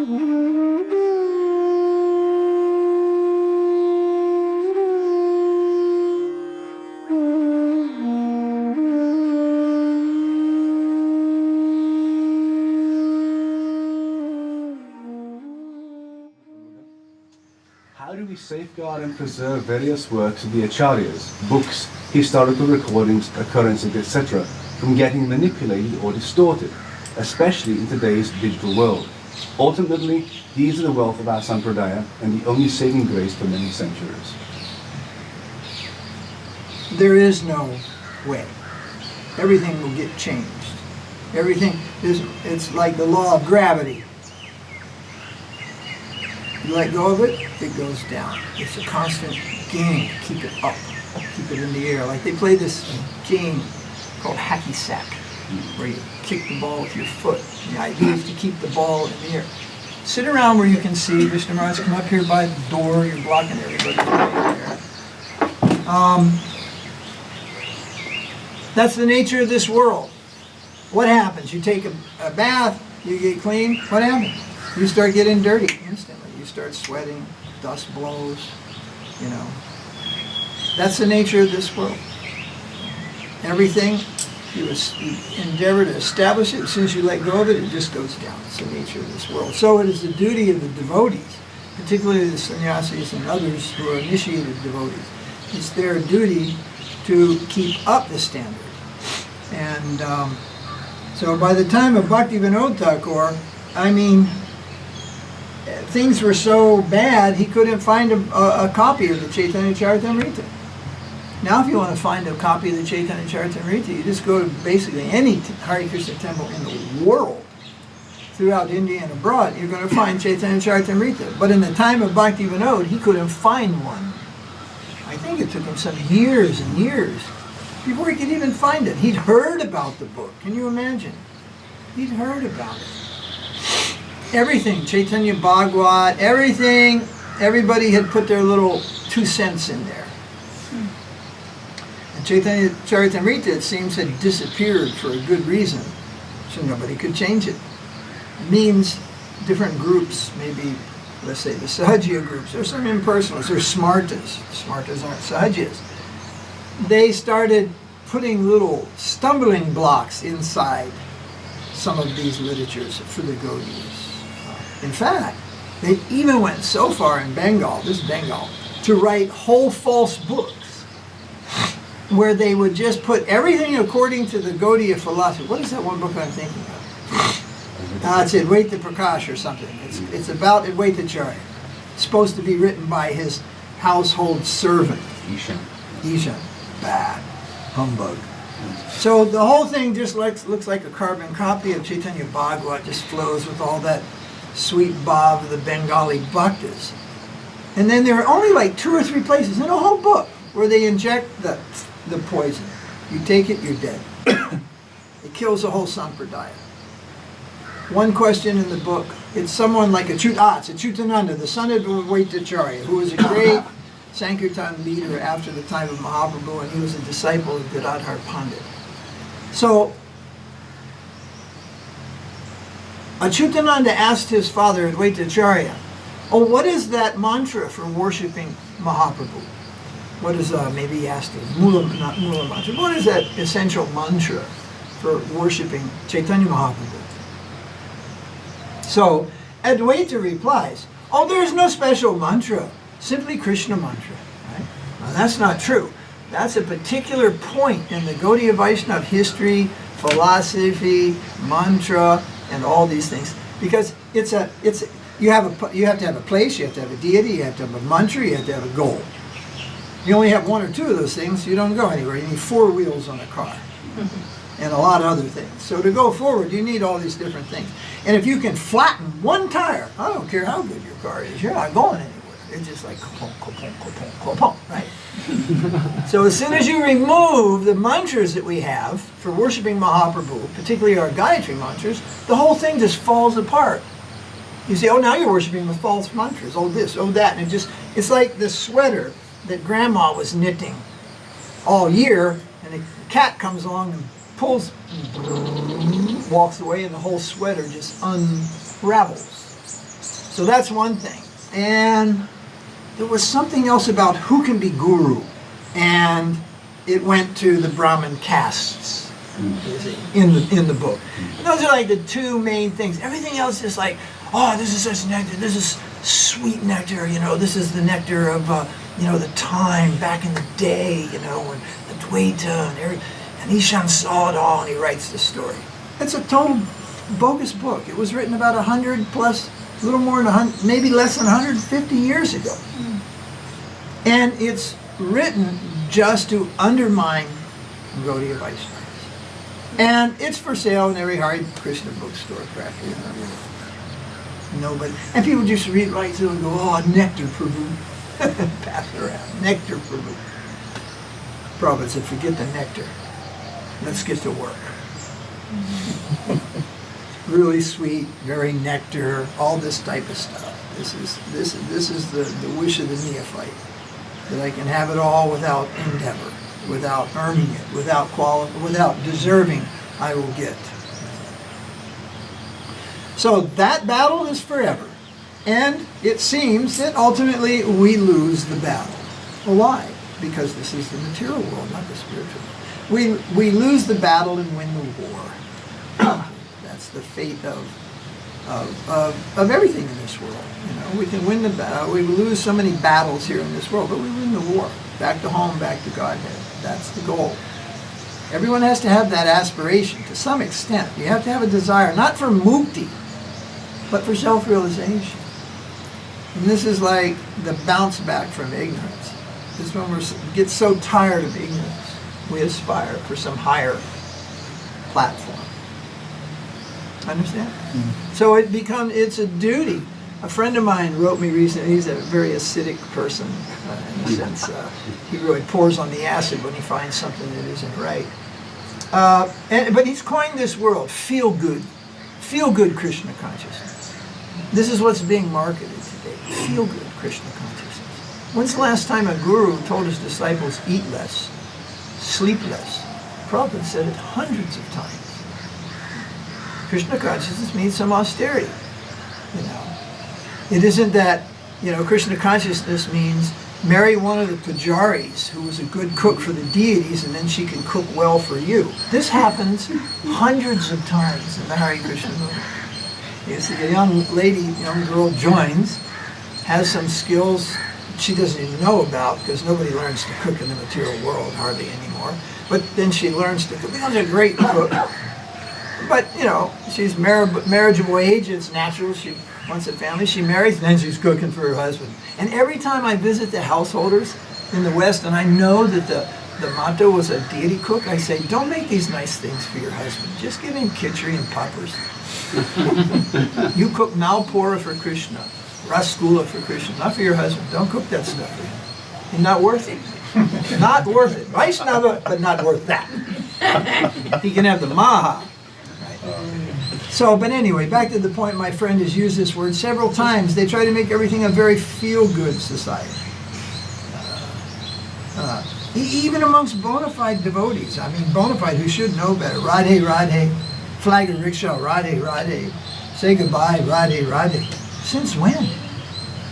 How do we safeguard and preserve various works of the Acharyas, books, historical recordings, occurrences, etc., from getting manipulated or distorted, especially in today's digital world? Ultimately, these are the wealth of our Sampradaya and the only saving grace for many centuries. There is no way. Everything will get changed. Everything is, it's like the law of gravity. You let go of it, it goes down. It's a constant game to keep it up, keep it in the air. Like they play this game called hacky sack, where you kick the ball with your foot. The idea is to keep the ball in the air. Sit around where you can see. Vishnu Maharaj, come up here by the door. You're blocking everybody right there. That's the nature of this world. What happens? You take a bath, you get clean. What happens? You start getting dirty instantly. You start sweating, dust blows, you know. That's the nature of this world. Everything, you endeavor to establish it. As soon as you let go of it, it just goes down. It's the nature of this world. So it is the duty of the devotees, particularly the sannyasis and others who are initiated devotees. It's their duty to keep up the standard. And so by the time of Bhaktivinoda Thakura, I mean, things were so bad he couldn't find a copy of the Chaitanya Charitamrita. Now if you want to find a copy of the Chaitanya Charitamrita, you just go to basically any Hare Krishna temple in the world, throughout India and abroad, you're going to find Chaitanya Charitamrita. But in the time of Bhaktivinoda, he couldn't find one. I think it took him some years and years before he could even find it. He'd heard about the book. Can you imagine? He'd heard about it. Everything, Chaitanya Bhagavat, everything, everybody had put their little 2 cents in there. And Chaitanya Charitamrita, it seems, had disappeared for a good reason, so nobody could change it. It means different groups, maybe, let's say the Sahajya groups, or some impersonalists, or Smartas. Smartas aren't Sahajyas. They started putting little stumbling blocks inside some of these literatures for the Gaudiyas. In fact, they even went so far in Bengal, this is Bengal, to write whole false books where they would just put everything according to the Gaudiya philosophy. What is that one book I'm thinking of? It's Advaita Prakash or something. It's about Advaita Acharya. It's supposed to be written by his household servant. Ishan. Bad. Humbug. So the whole thing just looks like a carbon copy of Chaitanya Bhagavat, just flows with all that sweet bhav of the Bengali bhaktas. And then there are only like 2 or 3 places in the whole book where they inject the poison. You take it, you're dead. It kills the whole sampradaya. One question in the book, it's someone like it's Achyutananda, the son of Advaita Acharya, who was a great Sankirtan leader after the time of Mahaprabhu, and he was a disciple of Gadadhar Pandit. So, Achyutananda asked his father, Advaita Acharya, oh, what is that mantra for worshipping Mahaprabhu? What is, maybe he asked him, not Mula mantra, what is that essential mantra for worshipping Chaitanya Mahaprabhu? So, Advaita replies, oh, there's no special mantra, simply Krishna mantra. Right? Now, that's not true. That's a particular point in the Gaudiya Vaiṣṇava history, philosophy, mantra, and all these things, because you have to have a place, you have to have a deity, you have to have a mantra, you have to have a goal. You only have 1 or 2 of those things, you don't go anywhere. You need 4 wheels on a car, and a lot of other things. So to go forward, you need all these different things. And if you can flatten 1 tire, I don't care how good your car is, you're not going anywhere. It's just like ka-pong, ka-pong, ka-pong, ka-pong, right? So as soon as you remove the mantras that we have for worshiping Mahaprabhu, particularly our Gayatri mantras, the whole thing just falls apart. You say, oh, now you're worshiping with false mantras, oh this, oh that, and it's like the sweater that Grandma was knitting all year, and a cat comes along and pulls, walks away, and the whole sweater just unravels. So that's one thing. And there was something else about who can be guru. And it went to the Brahmin castes in the book. And those are like the two main things. Everything else is like, oh, this is such nectar. This is sweet nectar. This is the nectar of the time back in the day. When the Dvaita and Ishan saw it all, and he writes the story. It's a total bogus book. It was written about 100 plus, a little more than 100, maybe less than 150 years ago. And it's written just to undermine Gaudiya Vaiṣṇava. And it's for sale in every Hare Krishna bookstore practically. Nobody. And people just read right through and go, oh, nectar Prabhu. Pass it around. Nectar Prabhu. Prabhupada said, forget the nectar. Let's get to work. Really sweet, very nectar, all this type of stuff. This is the wish of the neophyte. That I can have it all without endeavor, without earning it, without deserving, I will get. So that battle is forever. And it seems that ultimately we lose the battle. Well, why? Because this is the material world, not the spiritual world. We lose the battle and win the war. That's the fate of everything in this world. We can win the battle. We lose so many battles here in this world, but we win the war. Back to home, back to Godhead. That's the goal. Everyone has to have that aspiration to some extent. You have to have a desire, not for mukti, but for self-realization. And this is like the bounce back from ignorance. This is when we get so tired of ignorance, we aspire for some higher platform. Understand? Mm-hmm. So it's a duty. A friend of mine wrote me recently. He's a very acidic person, in a sense. He really pours on the acid when he finds something that isn't right. But he's coined this word, feel good Krishna consciousness. This is what's being marketed today, feel good Krishna consciousness. When's the last time a guru told his disciples, eat less, sleep less? Prabhupada said it hundreds of times. Krishna consciousness means some austerity. It isn't that, Krishna consciousness means marry one of the pujaris who was a good cook for the deities and then she can cook well for you. This happens hundreds of times in the Hare Krishna movement. A young girl joins, has some skills she doesn't even know about because nobody learns to cook in the material world hardly anymore. But then she learns to cook. Becomes a great cook. But, she's marriageable age, it's natural. She wants a family. She marries, and then she's cooking for her husband. And every time I visit the householders in the West, and I know that the motto was a deity cook, I say, don't make these nice things for your husband. Just give him khichdi and poppers. You cook malpura for Krishna, rasgula for Krishna, not for your husband. Don't cook that stuff for him. He's not worth it. Not worth it. Vaishnava, but not worth that. He can have the maha. So, but anyway, back to the point, my friend has used this word several times. They try to make everything a very feel-good society. Even amongst bona fide devotees. I mean, bona fide who should know better. Radhe, Radhe, flag a rickshaw, Radhe, Radhe. Say goodbye, Radhe, Radhe. Since when?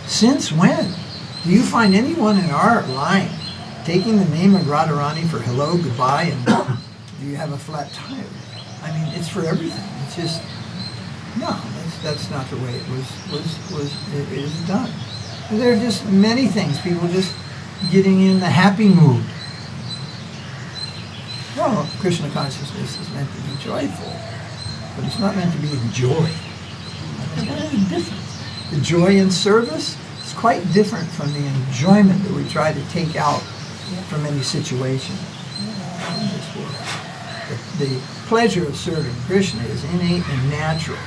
Since when? Do you find anyone in our line taking the name of Radharani for hello, goodbye, and do you have a flat tire? I mean, it's for everything. It's just, no, that's not the way it is done. And there are just many things, people just getting in the happy mood. No, Krishna consciousness is meant to be joyful, but it's not meant to be enjoy. There's a difference. The joy in service is quite different from the enjoyment that we try to take out from any situation in this world. The pleasure of serving Krishna is innate and natural.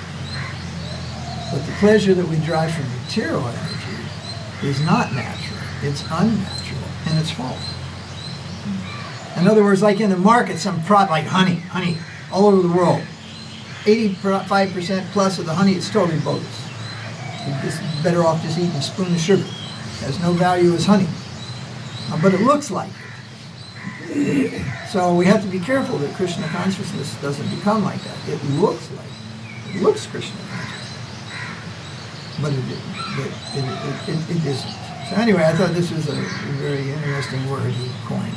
But the pleasure that we derive from material energy is not natural. It's unnatural, and it's false. In other words, like in the market, some product like honey, all over the world, 85% plus of the honey is totally bogus. You're just better off just eating a spoon of sugar. It has no value as honey. But it looks like it. So we have to be careful that Krishna consciousness doesn't become like that. It looks like it. It looks Krishna consciousness. but it isn't. So anyway, I thought this was a very interesting word he coined.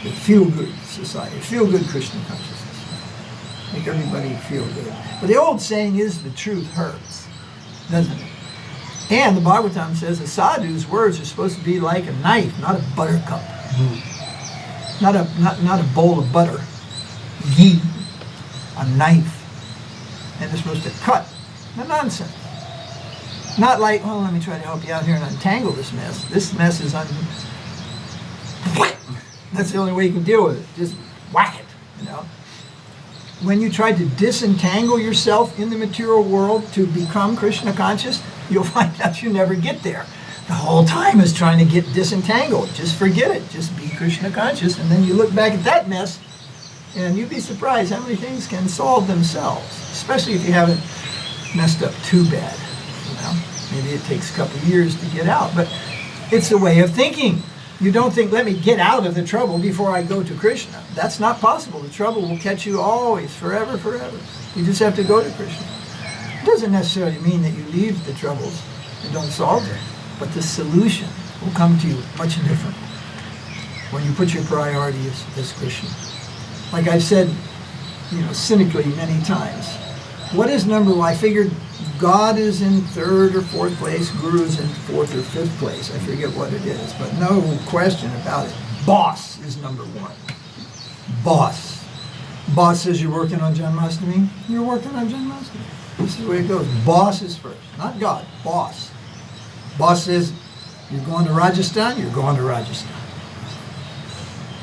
The feel-good society, feel-good Krishna consciousness. Make everybody feel good. But the old saying is the truth hurts, doesn't it? And the Bhagavatam says a sadhu's words are supposed to be like a knife, not a buttercup. Not a bowl of butter. Ghee. A knife. And they're supposed to cut. No nonsense. Not like, oh, let me try to help you out here and untangle this mess. This mess is That's the only way you can deal with it. Just whack it, you know. When you try to disentangle yourself in the material world to become Krishna conscious, you'll find out you never get there. The whole time is trying to get disentangled. Just forget it. Just be Krishna conscious. And then you look back at that mess, and you'd be surprised how many things can solve themselves, especially if you haven't messed up too bad. You know, maybe it takes a couple of years to get out, but it's a way of thinking. You don't think, let me get out of the trouble before I go to Krishna. That's not possible. The trouble will catch you always, forever, forever. You just have to go to Krishna. It doesn't necessarily mean that you leave the troubles and don't solve them, but the solution will come to you much different when you put your priority as Krishna. Like I've said, you know, cynically many times, what is number one? I figured God is in third or fourth place, Guru is in fourth or fifth place. I forget what it is, but no question about it. Boss is number one. Boss. Boss says you're working on Janmashtami, you're working on Janmashtami. This is the way it goes. Boss is first, not God, boss. Boss says you're going to Rajasthan, you're going to Rajasthan.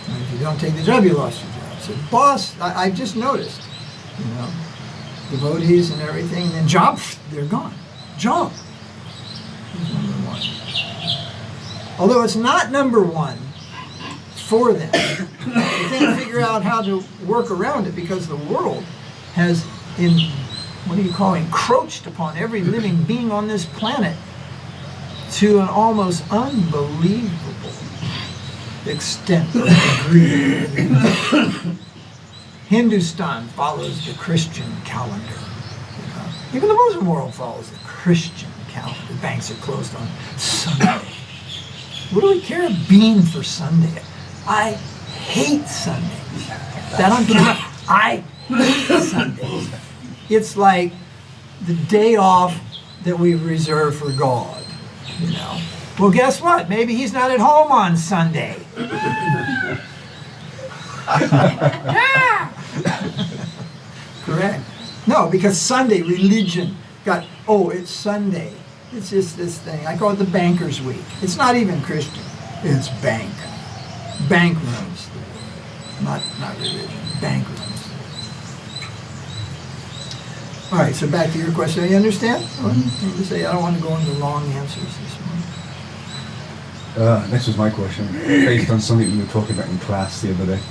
And if you don't take the job, you lost your job. So boss, I just noticed, you know, devotees and everything, and then job, they're gone. Job is number one. Although it's not number one for them. They can't figure out how to work around it because the world has, encroached upon every living being on this planet to an almost unbelievable extent of degree. Hindustan follows the Christian calendar. You know? Even the Muslim world follows the Christian calendar. Banks are closed on Sunday. What do we care a bean for Sunday? I hate Sundays. I hate Sundays. It's like the day off that we reserve for God. You know. Well, guess what? Maybe he's not at home on Sunday. Correct. No, because Sunday, religion got, it's Sunday. It's just this thing. I call it the banker's week. It's not even Christian. It's bank. Bank runs. Not religion. Bank runs. All right, so back to your question. You understand? I don't want to go into long answers this morning. This was my question, based on something we were talking about in class the other day.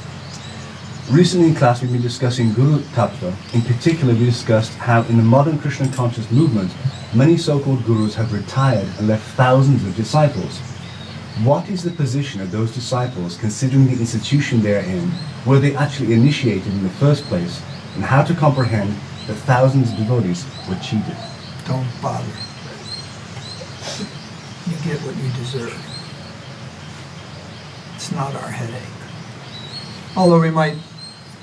Recently in class we've been discussing Guru Tattva. In particular we discussed how in the modern Krishna conscious movement many so-called gurus have retired and left thousands of disciples. What is the position of those disciples considering the institution they're in, were they actually initiated in the first place, and how to comprehend that thousands of devotees were cheated? Don't bother. You get what you deserve. It's not our headache. Although we might,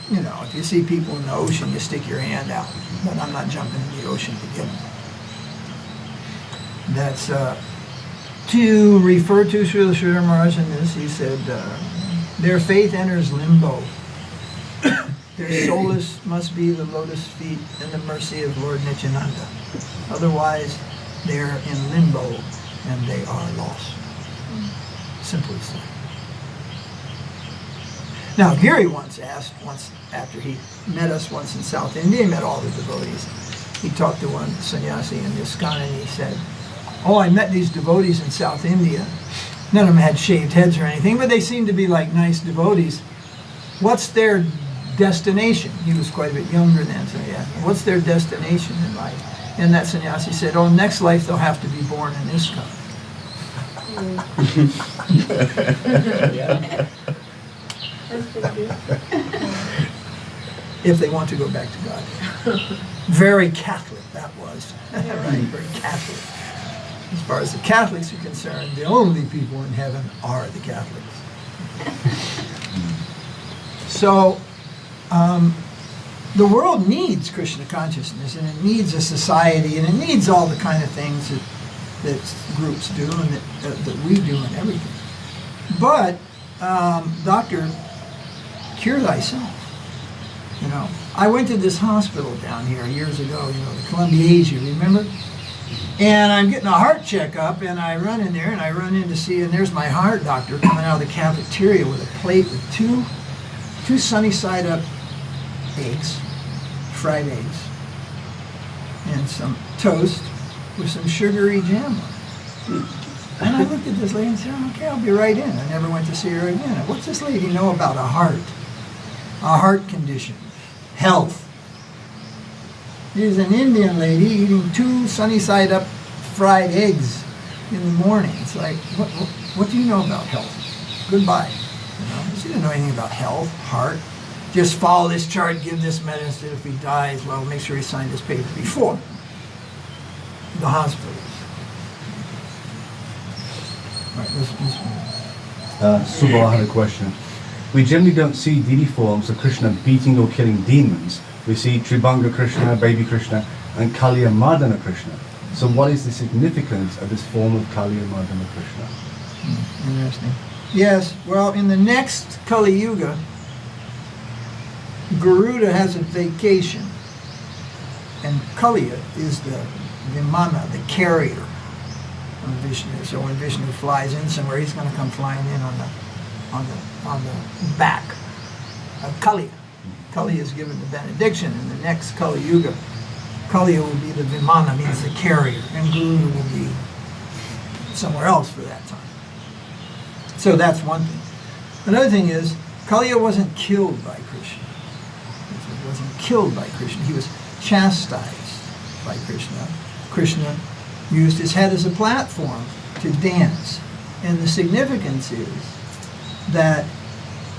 you know, if you see people in the ocean, you stick your hand out. But I'm not jumping in the ocean to get them. That's, to refer to Srila Maharaja in this, he said, their faith enters limbo. Their solace must be the lotus feet and the mercy of Lord Nityananda. Otherwise, they're in limbo and they are lost. Simple as that. Now, Giri once asked, after he met us once in South India, he met all the devotees. He talked to one sannyasi in ISKCON and he said, I met these devotees in South India. None of them had shaved heads or anything, but they seemed to be like nice devotees. What's their destination? He was quite a bit younger then, so he asked, what's their destination in life? And that sannyasi said, next life they'll have to be born in ISKCON. Yeah. That's pretty good. If they want to go back to God. Very Catholic, that was. Right, very Catholic. As far as the Catholics are concerned, the only people in heaven are the Catholics. So, the world needs Krishna consciousness, and it needs a society, and it needs all the kind of things that groups do and that we do and everything. But, doctor, cure thyself. You know, I went to this hospital down here years ago, you know, the Columbia, remember? And I'm getting a heart checkup, and I run in there, and I run in to see, and there's my heart doctor coming out of the cafeteria with a plate with two sunny side up eggs, fried eggs, and some toast with some sugary jam on it. And I looked at this lady and said, okay, I'll be right in. I never went to see her again. What's this lady know about a heart condition, health? She's an Indian lady eating 2 sunny side up fried eggs in the morning. It's like, what do you know about health? Goodbye. You know, she didn't know anything about health, heart. Just follow this chart, give this medicine. If he dies, well, make sure he signed this paper before the hospitals. All right, let's Subha had a question. We generally don't see deity forms of Krishna beating or killing demons. We see Tribhanga Krishna, Baby Krishna, and Kaliya Mardana Krishna. So what is the significance of this form of Kaliya Mardana Krishna? Interesting. Yes, well, in the next Kali Yuga, Garuda has a vacation, and Kaliya is the Vimana, the carrier of Vishnu. So when Vishnu flies in somewhere, he's going to come flying in on the back of Kaliya. Kaliya is given the benediction. In the next Kali Yuga, Kaliya will be the Vimana, means the carrier, and Garuda will be somewhere else for that time. So that's one thing. Another thing is, Kaliya wasn't killed by Krishna. He wasn't killed by Krishna. He was chastised by Krishna. Krishna used his head as a platform to dance. And the significance is that,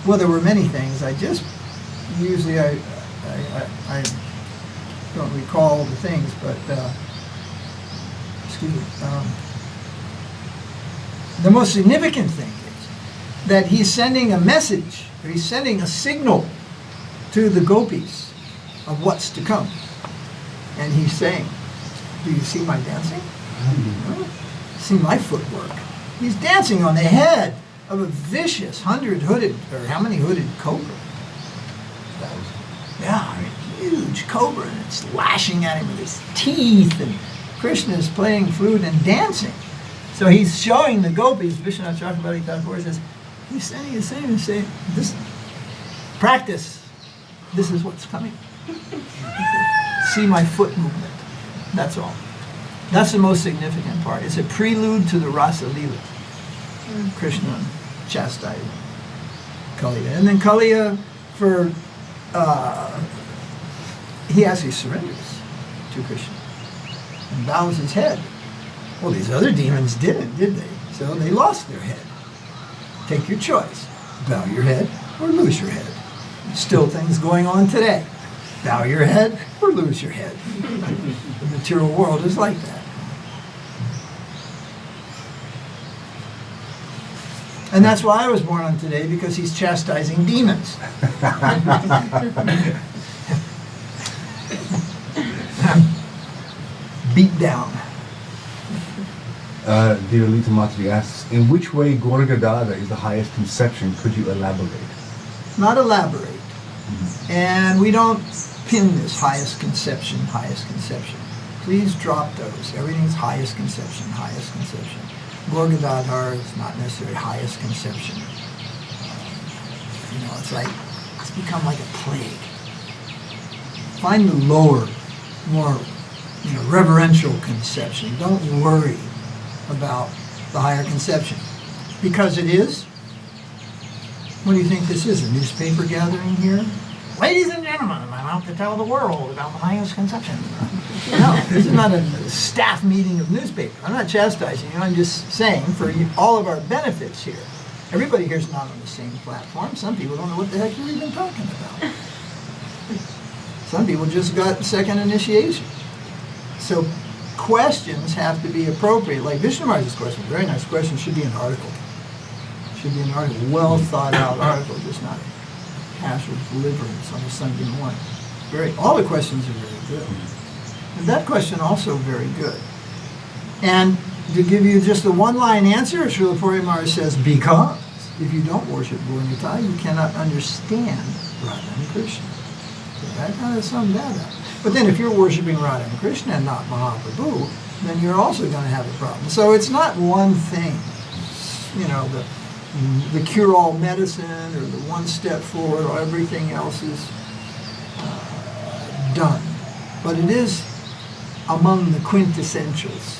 well, there were many things. I don't recall the things, but excuse me. The most significant thing is that he's sending a message, or he's sending a signal to the gopis of what's to come. And he's saying, do you see my dancing? See my footwork. He's dancing on the head of a vicious 100-hooded, or how many hooded cobra? Yeah, a huge cobra, and it's lashing at him with his teeth, and Krishna is playing flute and dancing. So he's showing the gopis, Vishwanath Chakravarti Thakur says, he's saying, this, practice, this is what's coming. See my foot movement, that's all. That's the most significant part. It's a prelude to the Rasa Lila. Krishna chastising Kaliya. And then Kaliya, he actually surrenders to Krishna and bows his head. Well, these other demons didn't, did they? So they lost their head. Take your choice. Bow your head or lose your head. Still things going on today. Bow your head or lose your head. The material world is like that. And that's why I was born on today, because he's chastising demons. Beat down. Dear Lita Matri asks, in which way Gaurava is the highest conception? Could you elaborate? Not elaborate. Mm-hmm. And we don't pin this highest conception. Please drop those. Everything's highest conception. Gaurava is not necessarily highest conception. It's become like a plague. Find the lower, more reverential conception. Don't worry about the higher conception. Because it is. What do you think this is? A newspaper gathering here? Ladies and gentlemen, I'm out to tell the world about the highest conception. No, this is not a staff meeting of newspaper. I'm not chastising you. I'm just saying, for all of our benefits here, everybody here is not on the same platform. Some people don't know what the heck you're even talking about. Some people just got second initiation. So questions have to be appropriate. Like Vishnu Maharaj's question, very nice question, should be an article. Should be an article, well thought out article, just not casual deliverance on a Sunday morning. All the questions are very good. And that question also very good. And to give you just a one-line answer, Srila Puri Maharaj says, because if you don't worship Gaurnitai, you cannot understand Radha and Krishna. So that kind of summed that up. But then if you're worshiping Radha and Krishna and not Mahaprabhu, then you're also going to have a problem. So it's not one thing, the cure-all medicine or the one step forward or everything else is done. But it is among the quintessentials.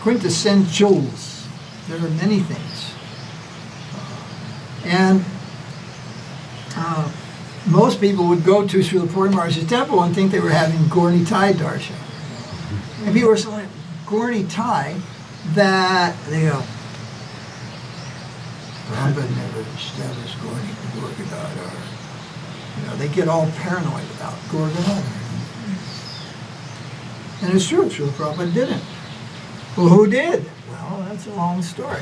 Quintessentials. There are many things. And most people would go to Srila Puri Maharaj's temple and think they were having Gaurnitai darshan. And people were saying, Gaurnitai, that, they go, Prabhupada never established Gaurgadadar. They get all paranoid about Gaurgadadar. And it's true, Srila Prabhupada didn't. Well, who did? Well, that's a long story.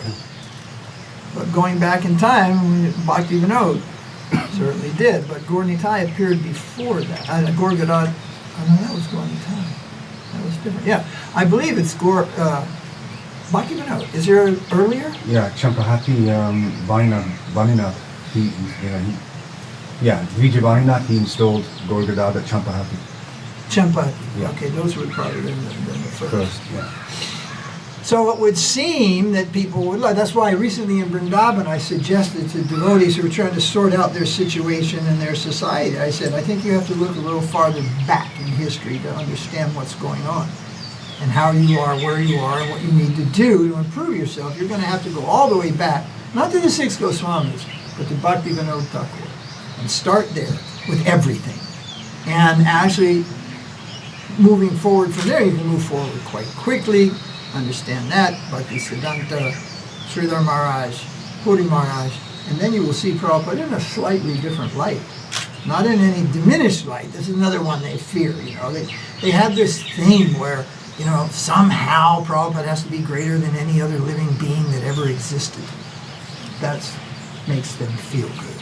But going back in time, Bhaktivinoda certainly did, but Gaurnitai appeared before that. Gaurgadad, that was Gaurnitai. That was different. Yeah, I believe it's Bhaktivinoda. Is there earlier? Yeah, Champahati Vaninath. Vijay Vaninath, he installed Gaurgadad at Champahati. Champahati. Yeah. Okay, those would probably been the first. Yeah. So it would seem that people would like. That's why recently in Vrindavan I suggested to devotees who were trying to sort out their situation and their society, I said, I think you have to look a little farther back in history to understand what's going on and how you are, where you are, and what you need to do to improve yourself. You're going to have to go all the way back, not to the six Goswamis, but to Bhaktivinoda Thakura, and start there with everything. And actually, moving forward from there, you can move forward quite quickly. Understand that, Bhakti Siddhanta, Sridhara Maharaj, Puri Maharaj, and then you will see Prabhupada in a slightly different light. Not in any diminished light. This is another one they fear, They have this thing where, somehow Prabhupada has to be greater than any other living being that ever existed. That makes them feel good.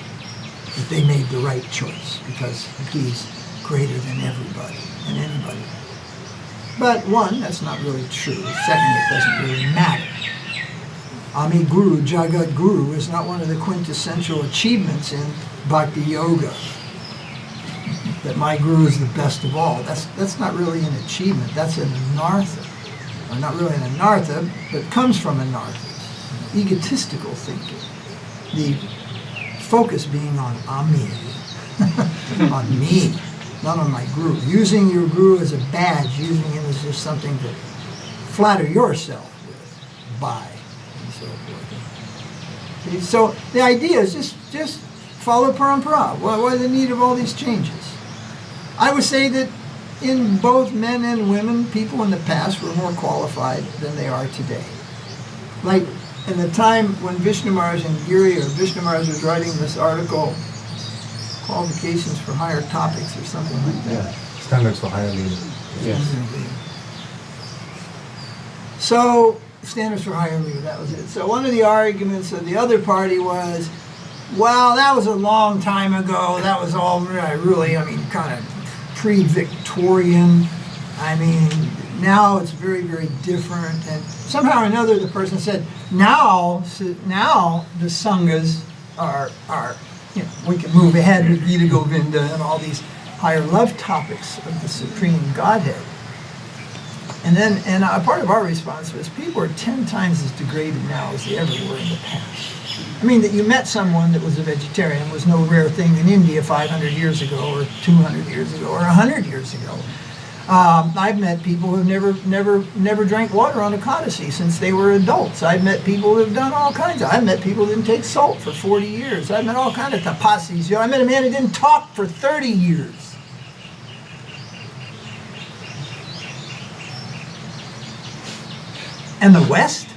That they made the right choice because he's greater than everybody and anybody. But one, that's not really true. Second, it doesn't really matter. Ami Guru, Jagat Guru, is not one of the quintessential achievements in Bhakti Yoga. That my Guru is the best of all. That's not really an achievement. That's an anartha. Or not really an anartha, but comes from anarthas. Egotistical thinking. The focus being on Ami, on me. Not on my guru. Using your guru as a badge, using him as just something to flatter yourself with, by, and so forth. Okay, so the idea is just follow parampara. Why the need of all these changes? I would say that in both men and women, people in the past were more qualified than they are today. Like in the time when Vishnu Maharaj and Giri, or Vishnu Maharaj was writing this article, Qualifications for Higher Topics or something like that. Yeah, standards for higher leaders. Yes. So, standards for higher leader, that was it. So one of the arguments of the other party was, well, that was a long time ago. That was all really, kind of pre-Victorian. Now it's very, very different. And somehow or another, the person said, now the Sanghas are we can move ahead with Gita Govinda and all these higher love topics of the Supreme Godhead. And a part of our response was, people are 10 times as degraded now as they ever were in the past. That you met someone that was a vegetarian was no rare thing in India 500 years ago, or 200 years ago, or 100 years ago. I've met people who've never drank water on Ekadasi since they were adults. I've met people who've done all kinds of. I've met people who didn't take salt for 40 years. I've met all kinds of tapasis. I met a man who didn't talk for 30 years. And the West?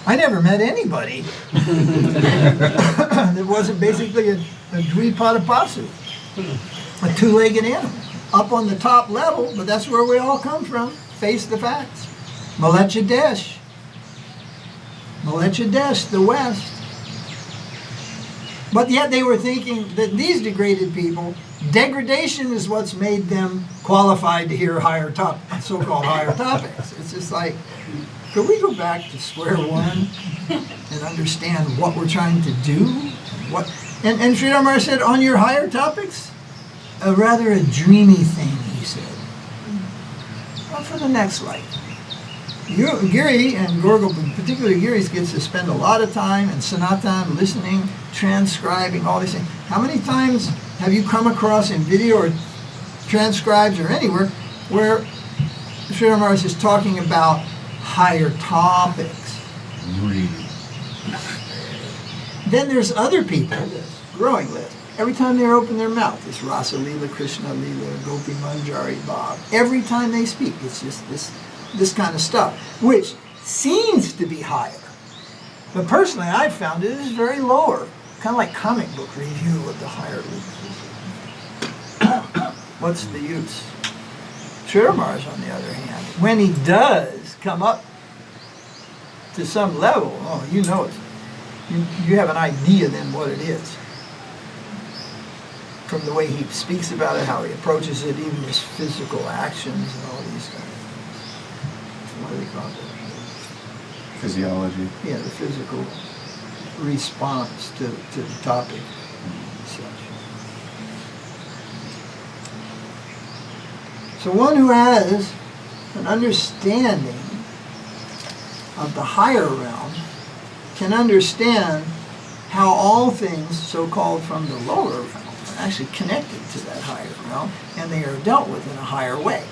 I never met anybody that wasn't basically a Dvipadapasu, a two-legged animal. up on the top level, but that's where we all come from. Face the facts. Malecha Desh, the West. But yet they were thinking that these degraded people, degradation is what's made them qualified to hear so-called higher topics. It's just like, could we go back to square one and understand what we're trying to do? And Sridhar Maharaj said, on your higher topics, rather a dreamy thing, he said. Well, for the next life. Giri and Gorgal, particularly Giri, gets to spend a lot of time in Sanatan listening, transcribing, all these things. How many times have you come across in video or transcribes or anywhere where Sridhar Maharaj is talking about higher topics? Really? Then there's other people, growing list. Every time they open their mouth, it's Rasa Leela, Krishna Leela, Gopi Manjari Bhav. Every time they speak, it's just this kind of stuff, which seems to be higher. But personally, I've found it is very lower, kind of like comic book review of the higher levels. What's the use? Sridhar Maharaj, on the other hand, when he does come up to some level, oh, you know it. You have an idea then what it is. From the way he speaks about it, how he approaches it, even his physical actions and all these things. What do they call it? Physiology. Yeah, the physical response to the topic and such. So one who has an understanding of the higher realm can understand how all things so-called from the lower realm are actually connected to that higher realm, and they are dealt with in a higher way.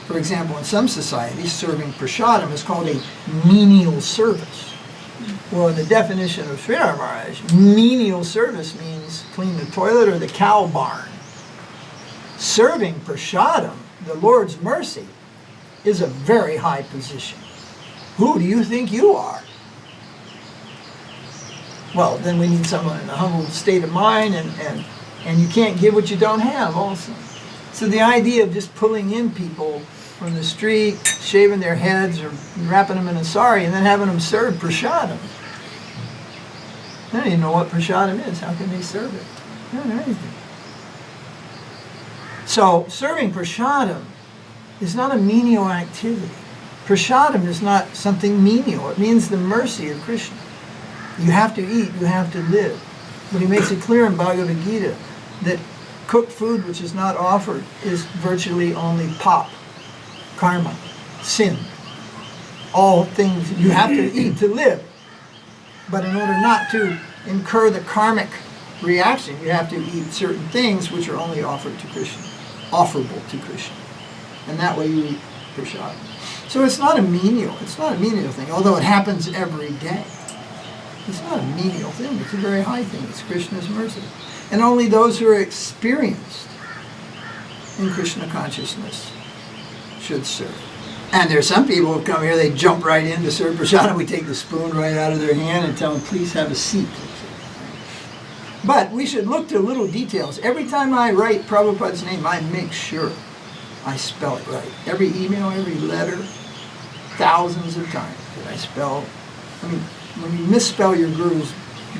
For example, in some societies, serving prasadam is called a menial service. Well, in the definition of Sridhar Maharaj, menial service means clean the toilet or the cow barn. Serving prasadam, the Lord's mercy, is a very high position. Who do you think you are? Well, then we need someone in a humble state of mind, and you can't give what you don't have also. So the idea of just pulling in people from the street, shaving their heads or wrapping them in a sari and then having them serve prasadam. They don't even know what prasadam is. How can they serve it? They don't know anything. So serving prasadam is not a menial activity. Prasadam is not something menial. It means the mercy of Krishna. You have to eat, you have to live. But he makes it clear in Bhagavad Gita that cooked food which is not offered is virtually only pop, karma, sin. All things you have to eat to live. But in order not to incur the karmic reaction, you have to eat certain things which are only offered to Krishna, offerable to Krishna. And that way you eat prasadam. So it's not a menial thing, although it happens every day. It's not a menial thing, it's a very high thing. It's Krishna's mercy. And only those who are experienced in Krishna consciousness should serve. And there's some people who come here, they jump right in to serve prasadam. We take the spoon right out of their hand and tell them, please have a seat. But we should look to little details. Every time I write Prabhupada's name, I make sure I spell it right. Every email, every letter, thousands of times that I spell. I mean, when you misspell your guru's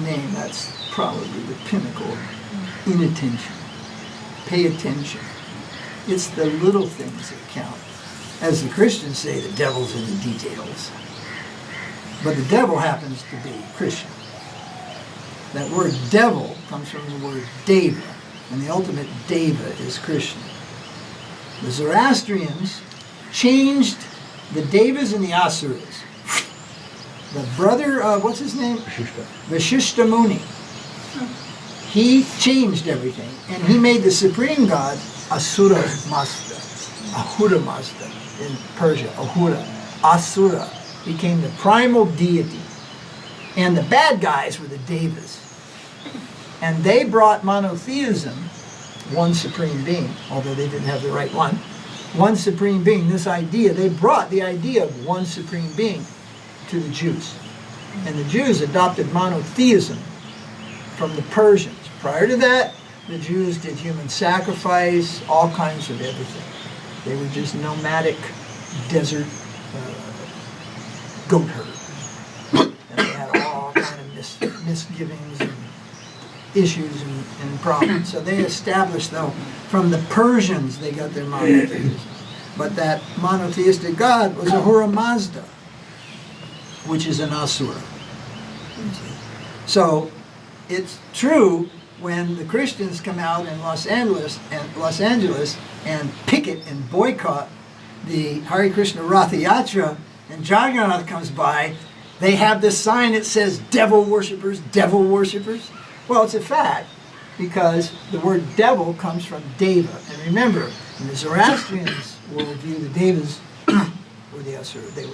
name, that's probably the pinnacle of inattention. Pay attention. It's the little things that count. As the Christians say, the devil's in the details. But the devil happens to be Krishna. That word devil comes from the word deva, and the ultimate deva is Krishna. The Zoroastrians changed the devas and the asuras. The brother of, what's his name? Vashishta Muni. He changed everything, and he made the supreme god Asura Mazda, Ahura Mazda in Persia, Ahura. Asura became the primal deity, and the bad guys were the devas. And they brought monotheism, one supreme being, although they didn't have the right one supreme being, this idea, they brought the idea of one supreme being to the Jews. And the Jews adopted monotheism from the Persians. Prior to that, The Jews did human sacrifice, all kinds of everything. They were just nomadic desert goat herders. And they had all kind of misgivings and issues and problems. So they established, though, from the Persians they got their monotheism. But that monotheistic God was Ahura Mazda, which is an Asura. So it's true when the Christians come out in Los Angeles and picket and boycott the Hare Krishna Ratha Yatra, and Jagannath comes by, they have this sign that says devil worshippers, devil worshippers. Well, it's a fact, because the word devil comes from Deva. And remember, in the Zoroastrians' worldview, the Devas were the Asura. They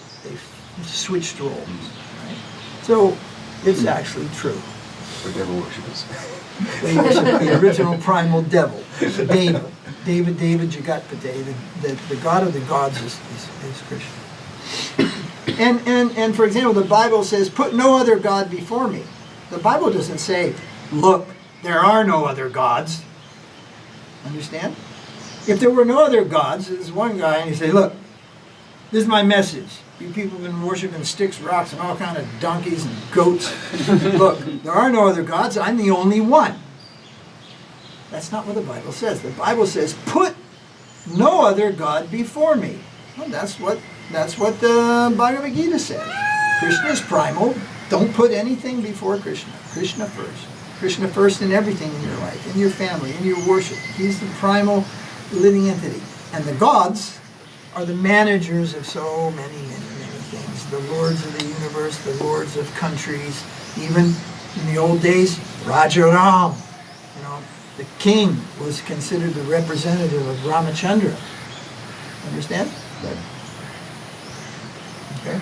switched roles. Right? So it's actually true. For devil worshippers. They worship the original primal devil, Deva. David, Jagatpate. The god of the gods is Krishna. And for example, the Bible says, put no other god before me. The Bible doesn't say, look, there are no other gods. Understand? If there were no other gods, there's one guy and he say, look, this is my message. You people have been worshiping sticks, rocks, and all kind of donkeys and goats. Look, there are no other gods. I'm the only one. That's not what the Bible says. The Bible says, put no other god before me. Well, that's what the Bhagavad Gita says. Krishna is primal. Don't put anything before Krishna. Krishna first. Krishna first in everything in your life, in your family, in your worship. He's the primal living entity. And the gods are the managers of so many things. The lords of the universe, the lords of countries. Even in the old days, Raja Ram. You know, the king was considered the representative of Ramachandra. Understand? Okay.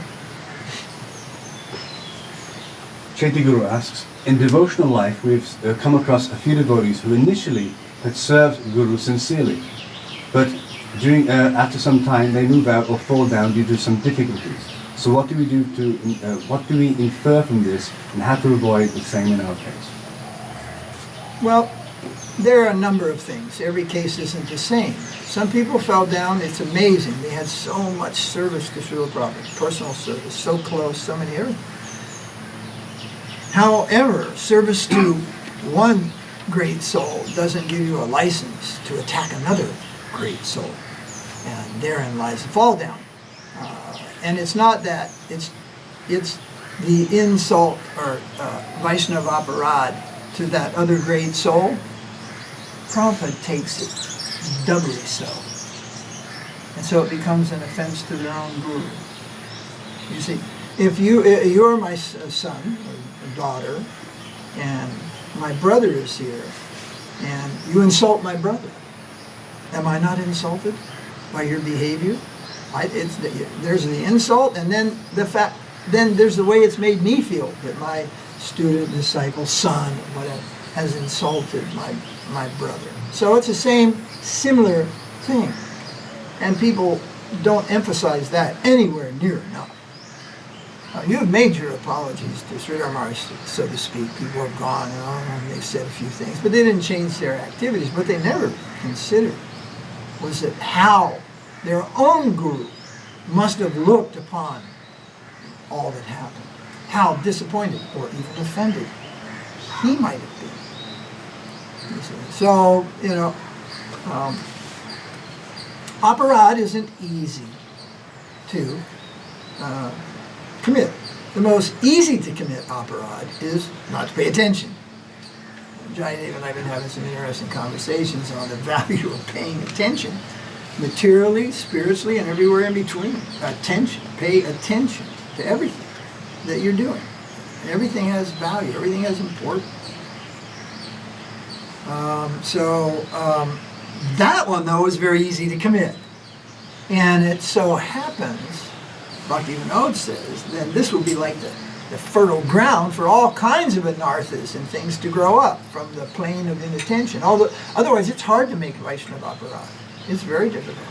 Guru asks, in devotional life we've come across a few devotees who initially had served Guru sincerely, but after some time they move out or fall down due to some difficulties. So what do we infer from this, and how to avoid the same in our case? Well, there are a number of things. Every case isn't the same. Some people fell down. It's amazing. They had so much service to Srila Prabhupada, personal service, so close, so many everything. However, service to one great soul doesn't give you a license to attack another great soul. And therein lies the fall down. And it's not that, it's the insult or Vaishnava aparad to that other great soul. Prabhupada takes it doubly so. And so it becomes an offense to their own guru. You see, if you're my son or daughter, and my brother is here, and you insult my brother, am I not insulted by your behavior? There's the insult, and then then there's the way it's made me feel that my student, disciple, son, whatever, has insulted my brother. So it's the similar thing, and people don't emphasize that anywhere near enough. You have made your apologies to Sridhara Maharaj, so to speak. People have gone and they've said a few things, but they didn't change their activities. What they never considered was that how their own guru must have looked upon all that happened. How disappointed or even offended he might have been. So, aparad isn't easy to commit. The most easy to commit aparad is not to pay attention. Jayadev and I have been having some interesting conversations on the value of paying attention, materially, spiritually, and everywhere in between. Attention. Pay attention to everything that you're doing. Everything has value. Everything has importance. That one, though, is very easy to commit. And it so happens, Bhaktivinoda says, then this will be like the fertile ground for all kinds of anarthas and things to grow up from the plane of inattention. Otherwise, it's hard to make Vaishnava aparad. It's very difficult.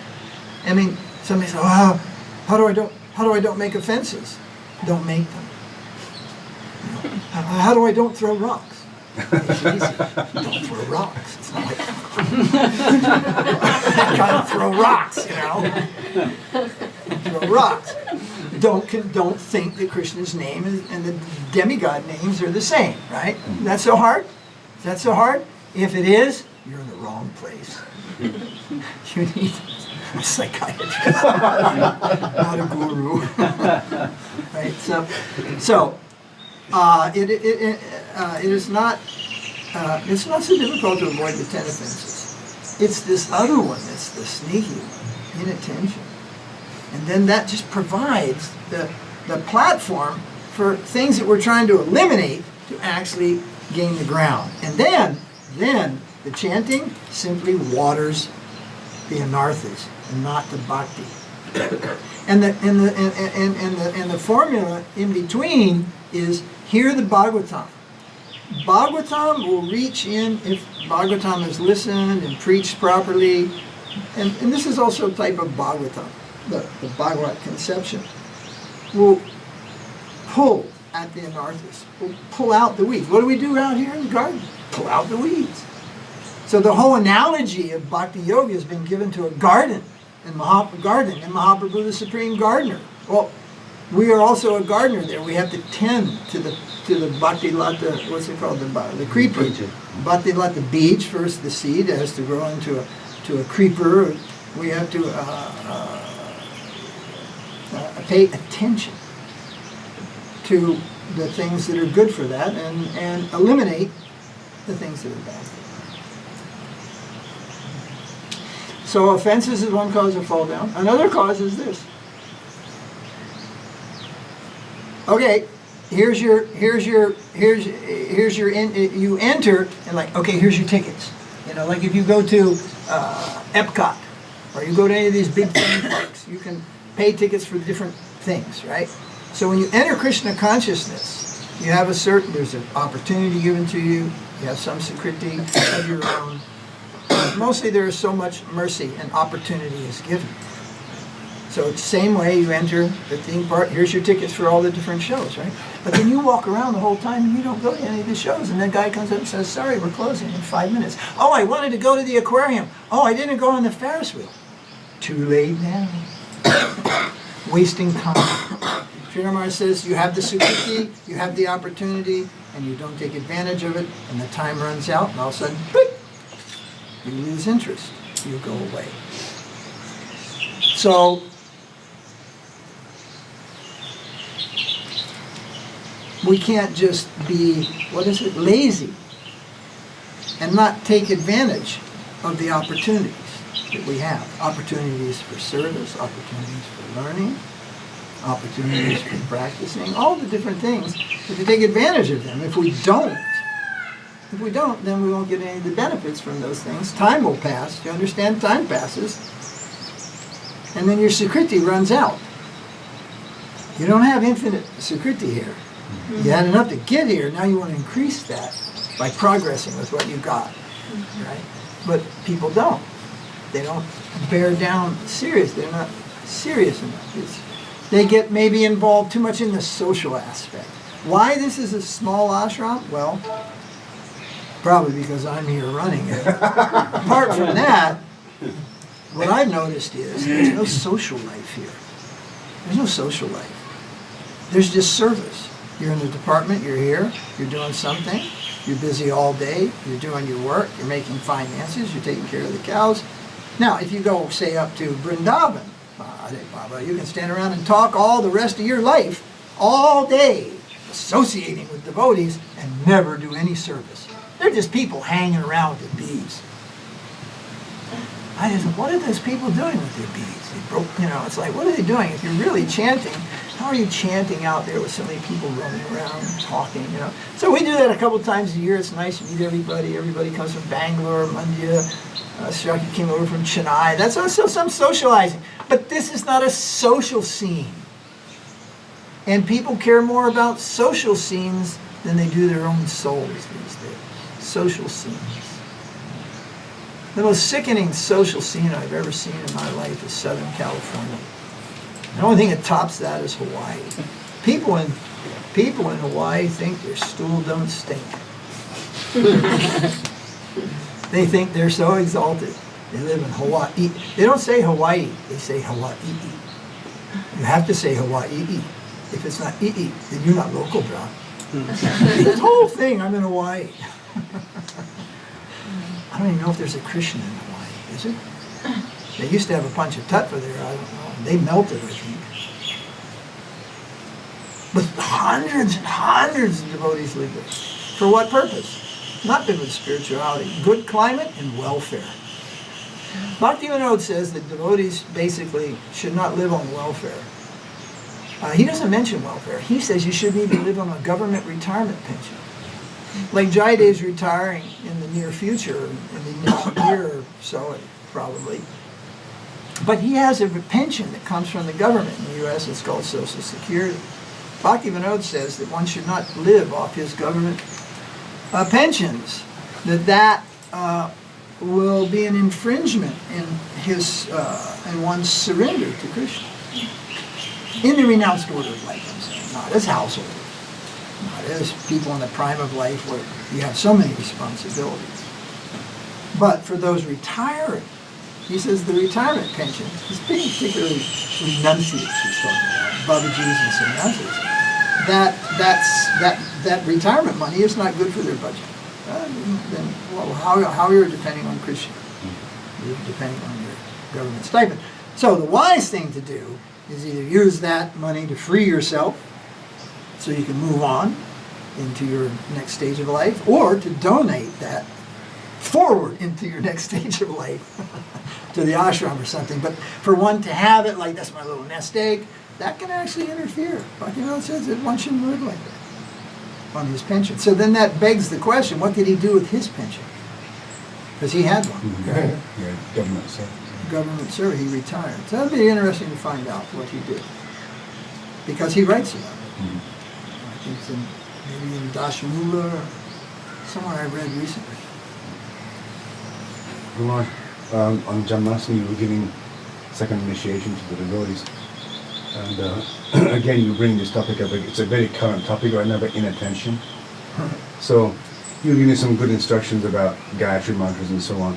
I mean, somebody says, "Oh, how do I don't make offenses?" Don't make them. How do I don't throw rocks? It's easy. Don't throw rocks. It's not like gotta throw rocks, you know. Throw rocks. Don't think that Krishna's name and the demigod names are the same, right? That's so hard? Is that so hard? If it is, you're in the wrong place. You need a psychiatrist, not a guru. Right? So it is not. It's not so difficult to avoid the 10 offenses. It's this other one that's the sneaky one, inattention. And then that just provides the platform for things that we're trying to eliminate to actually gain the ground. And then the chanting simply waters the anarthas and not the bhakti. And the formula in between is hear the Bhagavatam. Bhagavatam will reach in, if Bhagavatam is listened and preached properly, and this is also a type of Bhagavatam, the Bhagavat conception, will pull at the anarthas, will pull out the weeds. What do we do out here in the garden? Pull out the weeds. So the whole analogy of Bhakti Yoga has been given to a garden, and Mahaprabhu, the supreme gardener. Well, we are also a gardener there. We have to tend to the Bhakti Lata, what's it called, the creeper. Bhakti Lata Bij, first the seed has to grow into a creeper. We have to pay attention to the things that are good for that and eliminate the things that are bad. So offenses is one cause of fall down. Another cause is this. Okay, you enter and like, okay, here's your tickets. You know, like if you go to Epcot or you go to any of these big theme parks, you can pay tickets for different things, right? So when you enter Krishna consciousness, you have there's an opportunity given to you, you have some Sukriti of your own. Mostly there is so much mercy and opportunity is given. So it's the same way you enter the theme park, here's your tickets for all the different shows, right? But then you walk around the whole time and you don't go to any of the shows, and that guy comes up and says, sorry, we're closing in 5 minutes. Oh, I wanted to go to the aquarium. Oh, I didn't go on the Ferris wheel. Too late now. Wasting time. Srila Maharaj says you have the Sukriti, you have the opportunity, and you don't take advantage of it, and the time runs out, and all of a sudden, boop, you lose interest. You go away. So, we can't just be, lazy and not take advantage of the opportunities that we have. Opportunities for service, opportunities for learning, opportunities for practicing, all the different things, but to take advantage of them. If we don't, then we won't get any of the benefits from those things. Time will pass. You understand? Time passes. And then your Sukriti runs out. You don't have infinite Sukriti here. You had enough to get here. Now you want to increase that by progressing with what you got. Right? But people don't. They don't bear down serious. They're not serious enough. They get maybe involved too much in the social aspect. Why this is a small ashram? Well, probably because I'm here running it. Apart from that, what I've noticed is there's no social life here. There's no social life. There's just service. You're in the department, you're here, you're doing something, you're busy all day, you're doing your work, you're making finances, you're taking care of the cows. Now, if you go, say, up to Vrindavan, you can stand around and talk all the rest of your life, all day, associating with devotees, and never do any service. They're just people hanging around with their beads. I just, what are those people doing with their beads? They broke, it's like, what are they doing? If you're really chanting, how are you chanting out there with so many people running around and talking, So we do that a couple times a year. It's nice to meet everybody. Everybody comes from Bangalore, Mandya. Srila came over from Chennai. That's also some socializing. But this is not a social scene. And people care more about social scenes than they do their own souls these days. Social scenes. The most sickening social scene I've ever seen in my life is Southern California. The only thing that tops that is Hawaii. People in Hawaii think their stool don't stink. They think they're so exalted. They live in Hawaii. They don't say Hawaii, they say Hawaii. You have to say Hawaii. If it's not ii, then you're not local, bro. This whole thing, I'm in Hawaii. I don't even know if there's a Krishna in Hawaii, is it? They used to have a bunch of tattva there, I don't know. They melted, I think. But hundreds and hundreds of devotees live there. For what purpose? Not been with spirituality. Good climate and welfare. Bhaktivinoda says that devotees basically should not live on welfare. He doesn't mention welfare. He says you shouldn't even live on a government retirement pension. Like Jaydev is retiring in the near future, in the next year or so, probably. But he has a pension that comes from the government in the U.S. It's called Social Security. Bhaktivinoda says that one should not live off his government pensions. That will be an infringement in his in one's surrender to Krishna. In the renounced order of life, I'm saying, not as householders, not as people in the prime of life where you have so many responsibilities. But for those retiring, he says the retirement pension, he's particularly renunciates, he's talking about, Babaji's and sannyasis, that retirement money is not good for their budget. Then, well, how you're depending on Krishna? You're depending on your government stipend. So the wise thing to do is either use that money to free yourself so you can move on into your next stage of life, or to donate that forward into your next stage of life to the ashram or something. But for one to have it like, that's my little nest egg, that can actually interfere. Bhaktivinoda says that one shouldn't live like that on his pension. So then that begs the question, what did he do with his pension? Because he had one. Yeah, government service. Government service, he retired. So that'd be interesting to find out what he did. Because he writes about it. Mm-hmm. I think it's maybe in Dashamula or somewhere I read recently. Kumar, on Janmashtami you were giving second initiation to the devotees. And again you bring this topic up, it's a very current topic right now, about inattention. So you were giving some good instructions about Gayatri mantras and so on.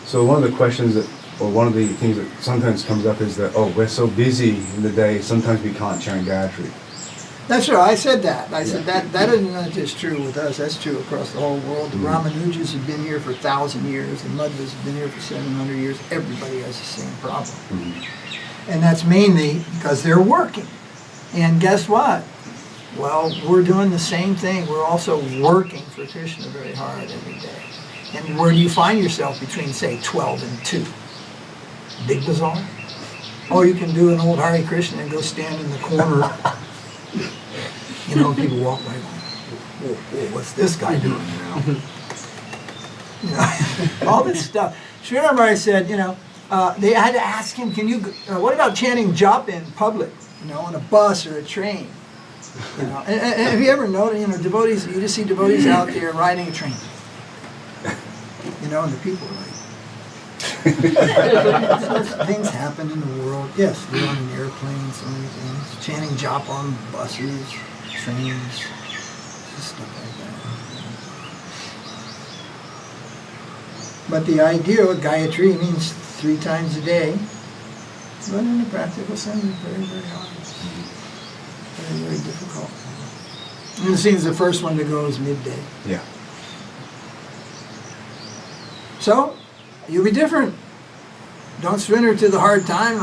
So one of the questions that, or one of the things that sometimes comes up is that, oh, we're so busy in the day, sometimes we can't chant Gayatri. That's right, I said that. I said that is not just true with us, that's true across the whole world. The Ramanujas have been here for 1,000 years, the Madhvas have been here for 700 years. Everybody has the same problem. And that's mainly because they're working. And guess what? Well, we're doing the same thing. We're also working for Krishna very hard every day. And where do you find yourself between, say, 12 and 2? Big bazaar? Or you can do an old Hare Krishna and go stand in the corner. You know, people walk by, whoa, what's this guy doing, you know? All this stuff. Srila Maharaj said, they had to ask him, what about chanting japa in public, on a bus or a train? And have you ever noticed, devotees, you just see devotees out there riding a train. And the people are like, things happen in the world. Yes, they're on an airplane, so many things. Chanting japa on buses, trains, stuff like that. But the idea of Gayatri means 3 times a day. But in the practical sense, it's very, very hard. Very, very difficult. And it seems the first one to go is midday. Yeah. So, you'll be different. Don't surrender to the hard time,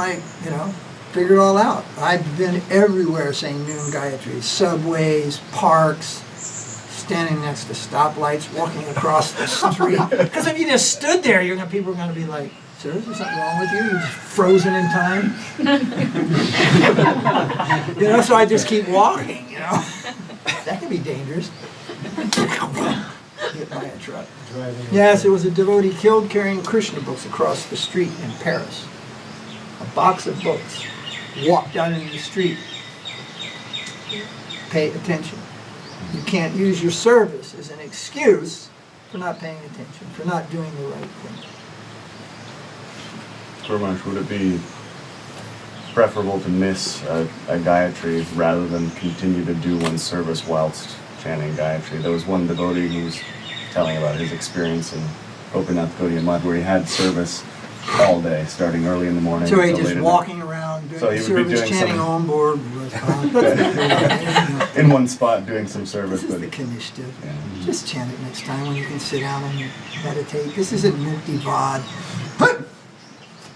figure it all out. I've been everywhere saying noon Gayatri. Subways, parks, standing next to stoplights, walking across the street. Because if you just stood there, people are going to be like, sir, is there something wrong with you? You're just frozen in time. So I just keep walking, That can be dangerous. Hit by a truck. Yes, it was a devotee killed carrying Krishna books across the street in Paris. A box of books. Walked out into the street. Pay attention. You can't use your service as an excuse for not paying attention, for not doing the right thing. Gurmanj, would it be preferable to miss a Gayatri rather than continue to do one's service whilst chanting Gayatri? There was one devotee whose telling about his experience in Gopinath Gaudiya Math, where he had service all day, starting early in the morning. So he until just late at walking around doing So he would be service, doing chanting some- on board. night. In one spot doing some service, This is but the Kanishta. yeah. Just chant it next time when you can sit down and meditate. This isn't Mukti Vad. Put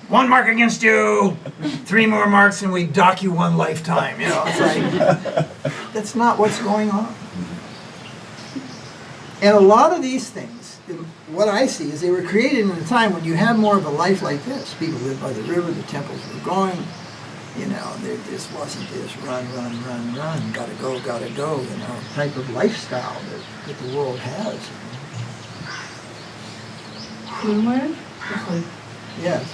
1 mark against you, 3 more marks, and we dock you 1 lifetime. You know, it's like that's not what's going on. And a lot of these things, what I see is they were created in a time when you had more of a life like this. People lived by the river, the temples were going. You know, there just wasn't this run, gotta go, you know, type of lifestyle that the world has. Guru Maharaj? Oh, sorry. Yes.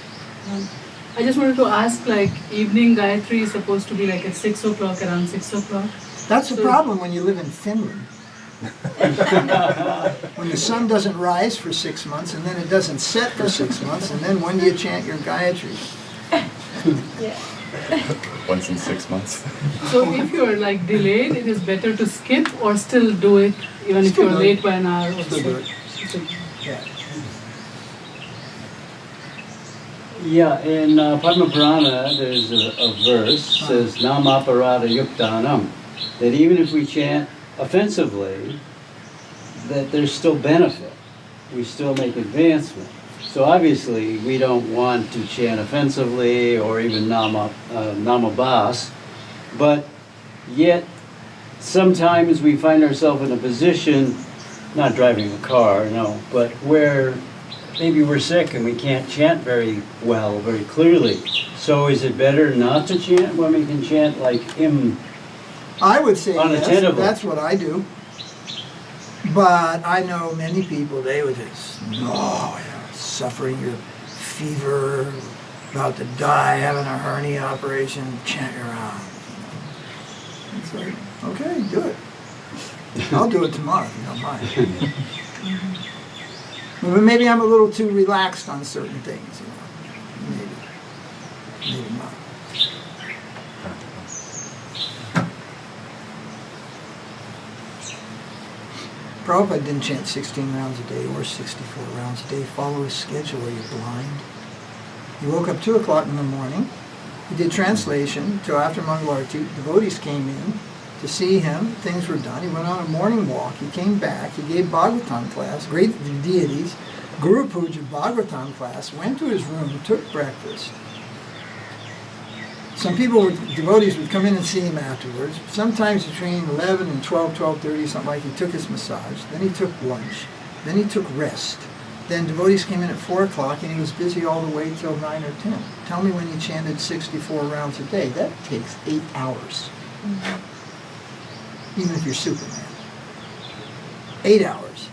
I just wanted to ask, like, evening Gayatri is supposed to be like at 6 o'clock, around 6 o'clock. That's the So- problem when you live in Finland. When the sun doesn't rise for 6 months, and then it doesn't set for 6 months, and then when do you chant your Gayatri? Yeah. Once in 6 months. So if you're like delayed, it is better to skip or still do it even if Still you're do it. late by an hour or Still so. do it. So- Yeah. Yeah, in Padma Purana, there's a verse says Namaparada Yuktanam, that even if we chant offensively, that there's still benefit. We still make advancement. So obviously, we don't want to chant offensively or even namabas, but yet sometimes we find ourselves in a position, not driving a car, no, but where maybe we're sick and we can't chant very well, very clearly. So is it better not to chant when we can chant like I would say yes, Unattainable. that's what I do. But I know many people, they would just, no, you know, suffering your fever, about to die, having a hernia operation, chant your rounds. It's like, okay, do it. I'll do it tomorrow if you don't mind. But maybe I'm a little too relaxed on certain things, you know. Maybe not. Prabhupada didn't chant 16 rounds a day or 64 rounds a day. Follow his schedule or you're blind. He woke up 2 o'clock in the morning. He did translation till after Mangalarti. Devotees came in to see him. Things were done. He went on a morning walk. He came back. He gave Bhagavatam class, great deities, Guru Puja Bhagavatam class, went to his room, took breakfast. Some devotees would come in and see him afterwards. Sometimes between 11 and 12:30, something like, he took his massage. Then he took lunch. Then he took rest. Then devotees came in at 4 o'clock and he was busy all the way till 9 or 10. Tell me when he chanted 64 rounds a day. That takes 8 hours. Even if you're Superman. 8 hours.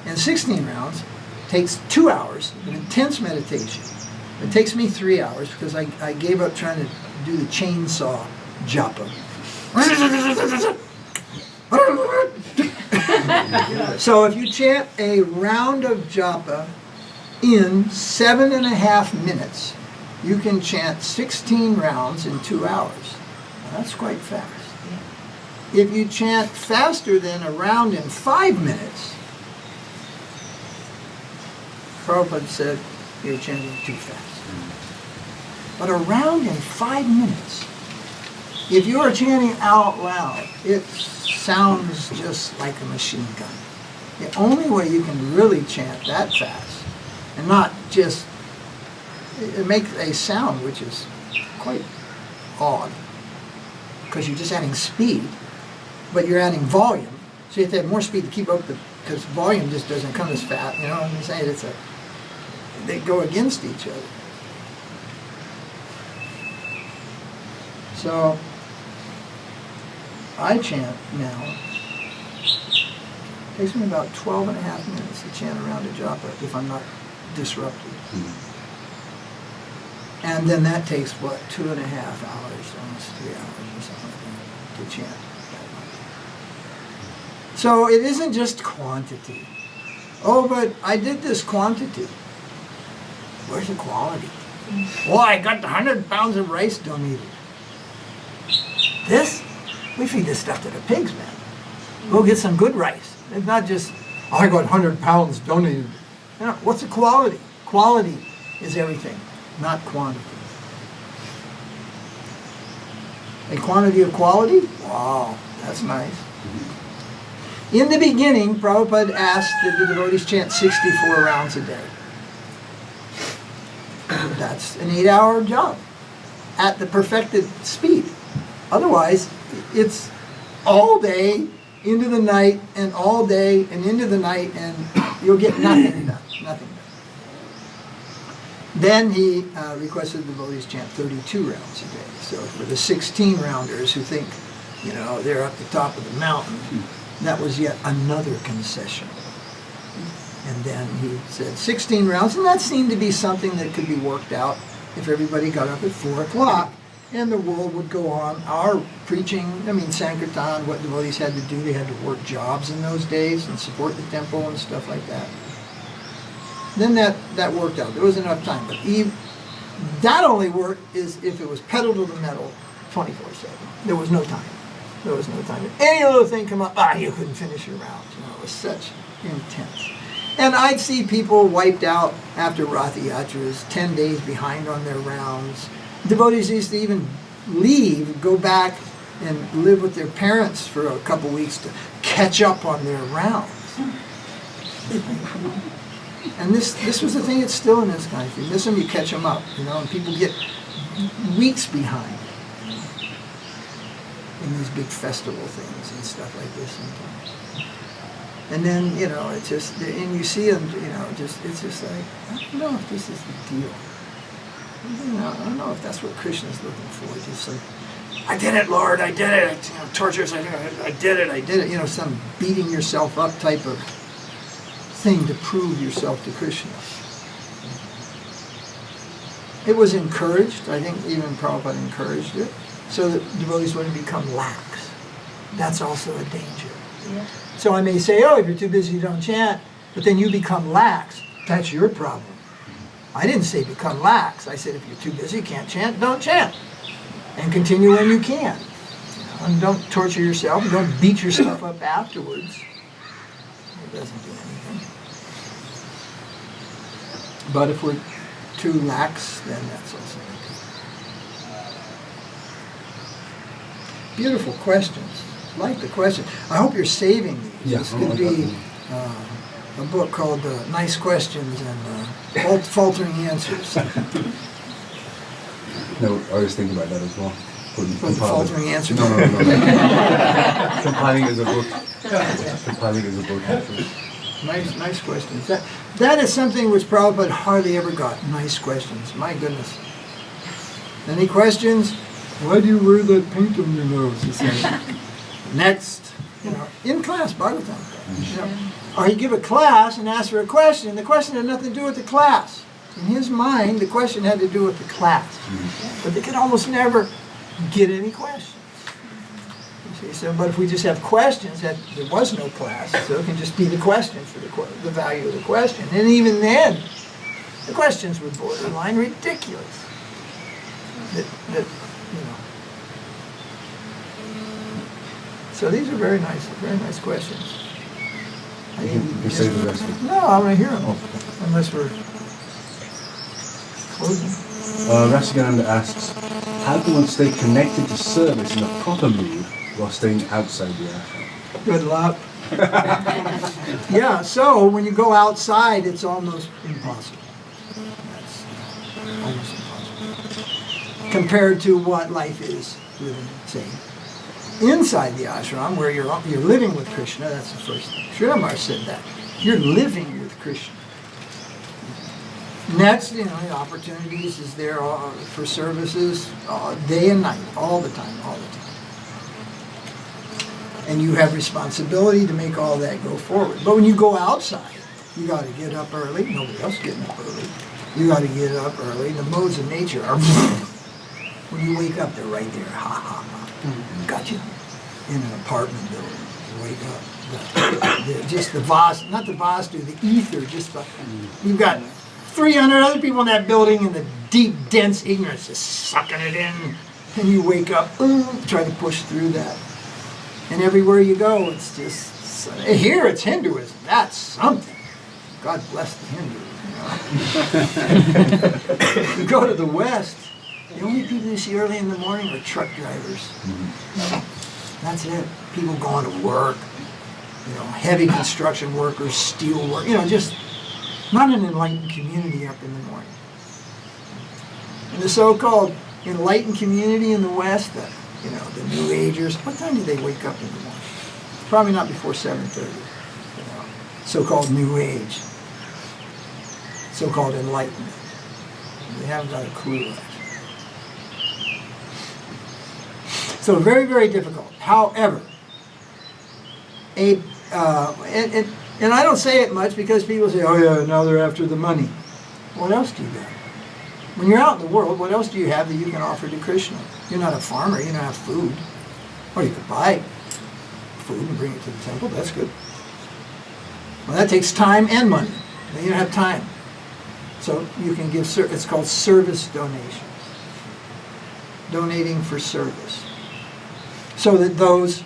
And 16 rounds takes 2 hours of intense meditation. It takes me 3 hours because I gave up trying to do the chainsaw japa. So if you chant a round of japa in 7.5 minutes, you can chant 16 rounds in 2 hours. Now, that's quite fast. If you chant faster than a round in 5 minutes, Prabhupada said you're chanting too fast. But a round in 5 minutes, if you're chanting out loud, it sounds just like a machine gun. The only way you can really chant that fast and not just, it makes a sound which is quite odd because you're just adding speed, but you're adding volume. So you have to have more speed to keep up because volume just doesn't come as fast. You know what I'm saying? They go against each other. So I chant now. It takes me about 12.5 minutes to chant around a japa if I'm not disrupted. And then that takes, 2.5 hours, almost 3 hours or something like that to chant that much. So it isn't just quantity. Oh, but I did this quantity. Where's the quality? Well, I got 100 pounds of rice donated. This? We feed this stuff to the pigs, man. Go get some good rice. It's not just I got 100 pounds donated. You know, what's the quality? Quality is everything, not quantity. A quantity of quality? Wow, that's nice. In the beginning, Prabhupada asked that the devotees chant 64 rounds a day. That's an 8-hour job at the perfected speed. Otherwise, it's all day into the night and all day and into the night, and you'll get nothing done. Nothing done. Then he requested the devotees chant 32 rounds a day. So for the 16-rounders who think, you know, they're at the top of the mountain, that was yet another concession. And then he said 16 rounds, and that seemed to be something that could be worked out if everybody got up at 4 o'clock, and the world would go on. Our preaching, I mean, Sankirtan, what devotees had to do, they had to work jobs in those days and support the temple and stuff like that. Then that worked out. There was enough time. But that only worked is if it was pedal to the metal 24/7. There was no time. There was no time. If any little thing come up, you couldn't finish your round. You know, it was such intense. And I'd see people wiped out after Ratha Yatras, 10 days behind on their rounds. Devotees used to even leave, go back and live with their parents for a couple weeks to catch up on their rounds. And this was the thing that's still in this country. If you miss them, you catch them up, you know, and people get weeks behind in these big festival things and stuff like this sometimes. And then, you know, it's just, and you see them, you know, it's just like, I don't know if this is the deal. I don't know if that's what Krishna's looking for. It's just like, I did it, Lord, I did it. You know, torturous, I did it. You know, some beating yourself up type of thing to prove yourself to Krishna. It was encouraged. I think even Prabhupada encouraged it, so that devotees wouldn't become lax. That's also a danger. Yeah. So I may say, if you're too busy, you don't chant, but then you become lax. That's your problem. I didn't say become lax. I said if you're too busy, can't chant, don't chant. And continue when you can. You know, and don't torture yourself, and don't beat yourself up afterwards. It doesn't do anything. But if we're too lax, then that's also okay. Beautiful questions. Like the question. I hope you're saving these. Yeah, This could be a book called Nice Questions and Faltering Answers. No, I was thinking about that as well. Faltering Answers? No. Compiling as a book. Compiling as a book. Nice questions. That is something which Prabhupada hardly ever got. Nice questions. My goodness. Any questions? Why do you wear that paint on your nose? He said. Next. You know, in class, Bhagavatam. You know, or he'd give a class and ask for a question. The question had nothing to do with the class. In his mind, the question had to do with the class. But they could almost never get any questions. You see, so, but if we just have questions, there was no class, so it can just be the question for the value of the question. And even then, the questions were borderline ridiculous. That you know. So these are very nice questions. You say the rest of it. No, I want to hear them. Unless we're closing. Rasikananda asks, how can one stay connected to service in a proper mood while staying outside the ashram? Good luck. Yeah, so when you go outside, it's almost impossible. That's almost impossible. Compared to what life is living, say, inside the ashram, where you're living with Krishna, that's the first thing. Srila Maharaj said that. You're living with Krishna. Next, you know, the opportunities is there for services day and night, all the time. And you have responsibility to make all that go forward. But when you go outside, you got to get up early. Nobody else is getting up early. You got to get up early. The modes of nature are, when you wake up, they're right there. Ha, ha, ha. Got you in an apartment building. You wake up. Just the Vastu, not the Vastu, the ether, just the, you've got 300 other people in that building and the deep, dense ignorance just sucking it in. And you wake up, try to push through that. And everywhere you go, it's just Here it's Hinduism. That's something. God bless the Hindus. You go to the West, the only people you see early in the morning are truck drivers. That's it. People going to work. Heavy construction workers, steel work. Just not an enlightened community up in the morning. And the so-called enlightened community in the West, the New Agers, what time do they wake up in the morning? Probably not before 7:30. So-called New Age, so-called enlightenment. They haven't got a clue yet. So very, very difficult. However, and I don't say it much because people say, oh yeah, now they're after the money. What else do you got? When you're out in the world, what else do you have that you can offer to Krishna? You're not a farmer, you don't have food. Or you could buy food and bring it to the temple, that's good. Well, that takes time and money. Now, you don't have time. So you can give, it's called service donations. Donating for service. So that those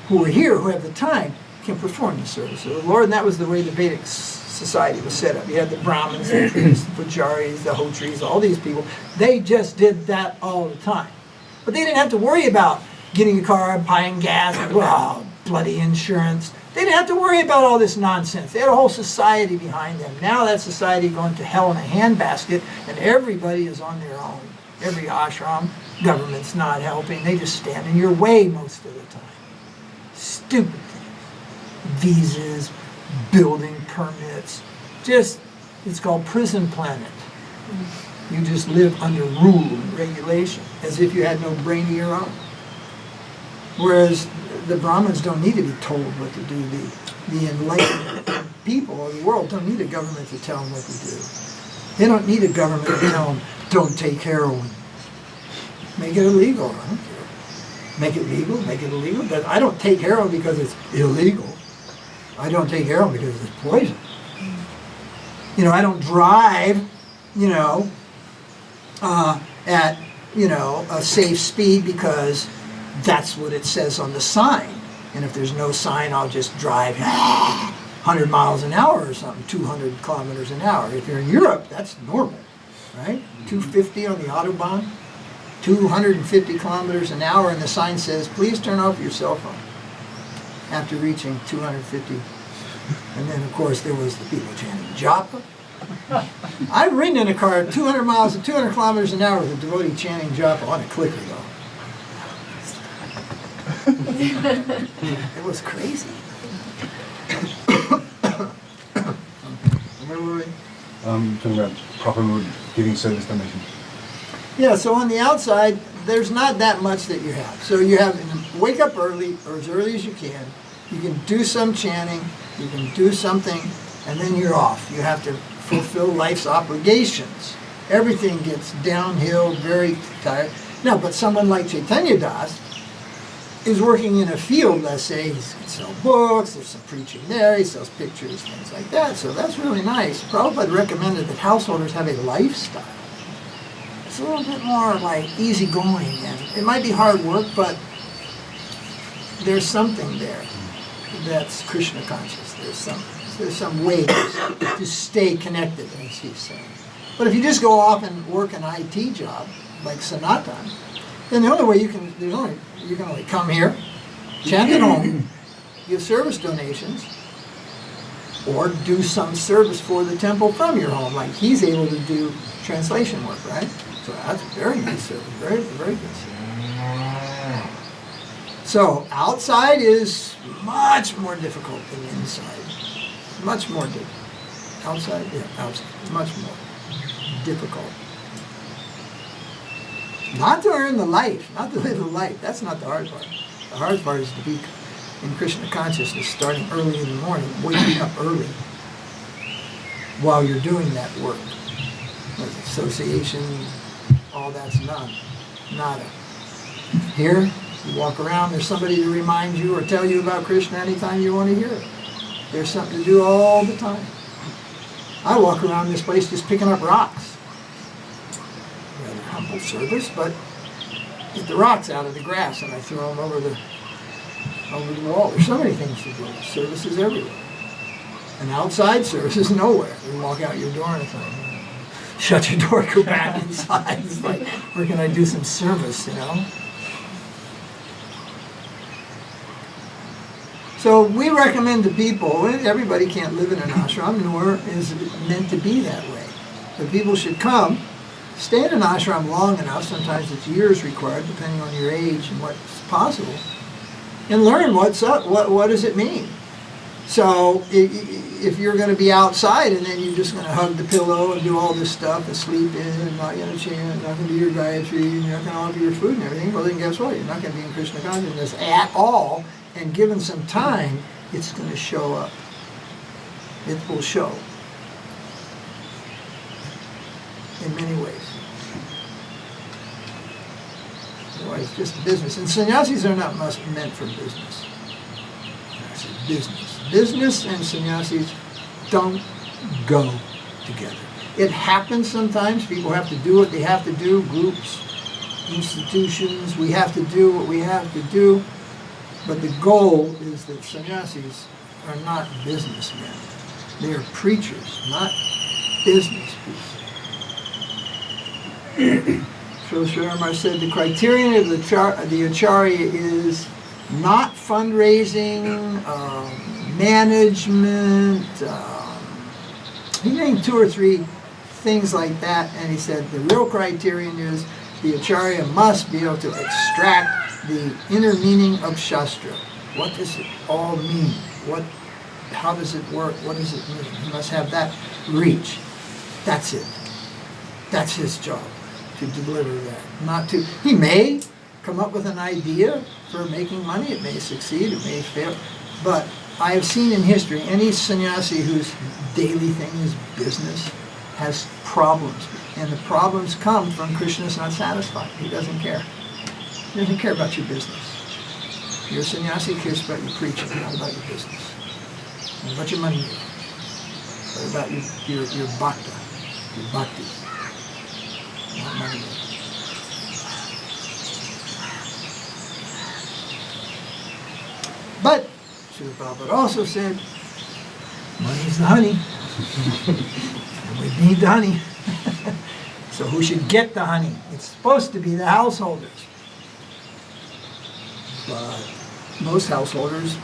who are here, who have the time, can perform the service of the Lord. And that was the way the Vedic society was set up. You had the Brahmins, the priests, the Pujaris, the Hotris, all these people. They just did that all the time. But they didn't have to worry about getting a car, buying gas, bloody insurance. They didn't have to worry about all this nonsense. They had a whole society behind them. Now that society going to hell in a handbasket, and everybody is on their own. Every ashram, government's not helping. They just stand in your way most of the time. Stupid things. Visas, building permits. It's called prison planet. You just live under rule and regulation, as if you had no brain of your own. Whereas the Brahmins don't need to be told what to do. The enlightened people of the world don't need a government to tell them what to do. They don't need a government to tell them, don't take heroin. Make it illegal. I don't care. Make it legal, make it illegal. But I don't take heroin because it's illegal. I don't take heroin because it's poison. I don't drive, at, a safe speed because that's what it says on the sign. And if there's no sign, I'll just drive 100 miles an hour or something, 200 kilometers an hour. If you're in Europe, that's normal, right? 250 on the Autobahn, 250 kilometers an hour, and the sign says, please turn off your cell phone after reaching 250. And then, of course, there was the people chanting japa. I've ridden in a car at 200 miles and 200 kilometers an hour with a devotee chanting japa on a clicker, though. It was crazy. Where were we? Talking about proper mood, giving service donation. Yeah, so on the outside, there's not that much that you have. So you have, wake up early, or as early as you can. You can do some chanting, you can do something, and then you're off. You have to fulfill life's obligations. Everything gets downhill, very tired. Now, but someone like Chaitanya Das is working in a field, let's say, he can sell books, there's some preaching there, he sells pictures, things like that, so that's really nice. Prabhupada recommended that householders have a lifestyle. It's a little bit more like easygoing, and it might be hard work, but there's something there that's Krishna conscious. There's some way to stay connected, as he's saying. But if you just go off and work an IT job, like Sanatan, then the only way you can only come here, chant at home, give service donations, or do some service for the temple from your home, like he's able to do translation work, right? So that's very nice service, very, very good service. So outside is much more difficult than inside. Much more difficult. Outside, much more difficult. Not to earn the life, not to live the life. That's not the hard part. The hard part is to be in Krishna consciousness, starting early in the morning, waking up early while you're doing that work. Like association, all that's nada. Here, you walk around, there's somebody to remind you or tell you about Krishna anytime you want to hear it. There's something to do all the time. I walk around this place just picking up rocks. Rather humble service, but get the rocks out of the grass and I throw them over over the wall. There's so many things to do. Service is everywhere. And outside service is nowhere. You walk out your door and it's like, shut your door, go back inside. It's like, where can I do some service, you know? So we recommend to people, everybody can't live in an ashram, nor is it meant to be that way. But people should come, stay in an ashram long enough, sometimes it's years required, depending on your age and what's possible, and learn what's up, what does it mean. So if you're going to be outside and then you're just going to hug the pillow and do all this stuff and sleep in and not going to chant, not going to do your Gayatri, and you're not going to offer your food and everything, well then guess what? You're not going to be in Krishna consciousness at all. And given some time, it's going to show up. It will show in many ways. Otherwise, it's just business. And sannyasis are not meant for business. It's business. Business and sannyasis don't go together. It happens sometimes. People have to do what they have to do. Groups, institutions, we have to do what we have to do. But the goal is that sannyasis are not businessmen. They are preachers, not business people. So Srila Maharaj said the criterion of the acharya is not fundraising, management. He named 2 or 3 things like that, and he said the real criterion is the acharya must be able to extract the inner meaning of Shastra. What does it all mean? How does it work? What does it mean? He must have that reach. That's it. That's his job, to deliver that. Not to, he may come up with an idea for making money. It may succeed, it may fail. But I have seen in history, any sannyasi whose daily thing is business has problems. And the problems come from Krishna's not satisfied. He doesn't care. He doesn't care about your business. Your sannyasi cares about your preaching, not about your business. Not about your money, but about your bhakta, your bhakti. Not money. But Srila Prabhupada also said, money's the honey. And we need the honey. So who should get the honey? It's supposed to be the householders. But most householders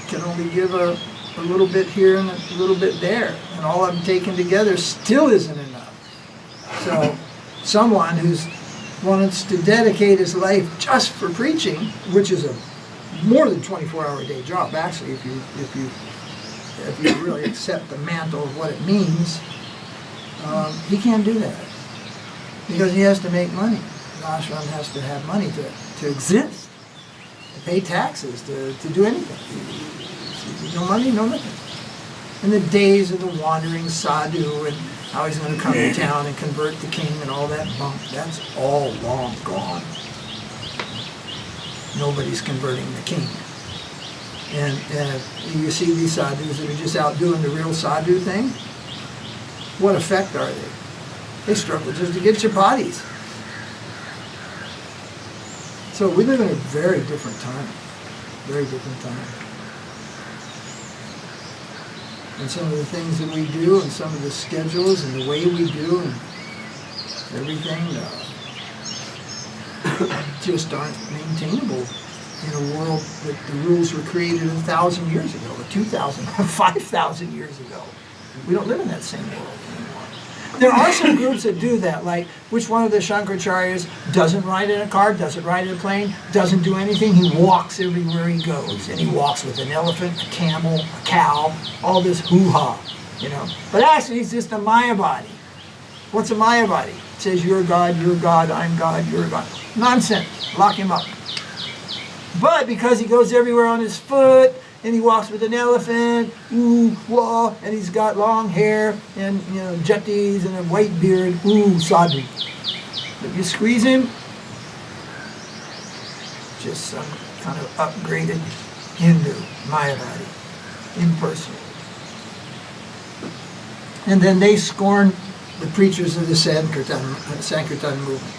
can only give a little bit here and a little bit there. And all of them taken together still isn't enough. So someone who wants to dedicate his life just for preaching, which is a more than 24-hour-a-day job, actually, if you really accept the mantle of what it means, he can't do that. Because he has to make money. The ashram has to have money to exist, to pay taxes, to do anything. No money, no nothing. And the days of the wandering sadhu and how he's going to come to town and convert the king and all that bunk, that's all long gone. Nobody's converting the king. And you see these sadhus that are just out doing the real sadhu thing. What effect are they? They struggle just to get chapatis. So we live in a very different time. Very different time. And some of the things that we do and some of the schedules and the way we do and everything just aren't maintainable in a world that the rules were created 1,000 years ago, or 2,000, 5,000 years ago. We don't live in that same world anymore. There are some groups that do that, like which one of the Shankaracharyas doesn't ride in a car, doesn't ride in a plane, doesn't do anything. He walks everywhere he goes, and he walks with an elephant, a camel, a cow, all this hoo-ha, you know. But actually, he's just a Mayavadi. What's a Mayavadi? It says, you're God, I'm God, you're God. Nonsense. Lock him up. But because he goes everywhere on his foot, and he walks with an elephant, ooh, wah, and he's got long hair, and, you know, juttis, and a white beard, ooh, sadhu. But you squeeze him, just some kind of upgraded Hindu, Mayavadi, impersonal. And then they scorn the preachers of the Sankirtan movement,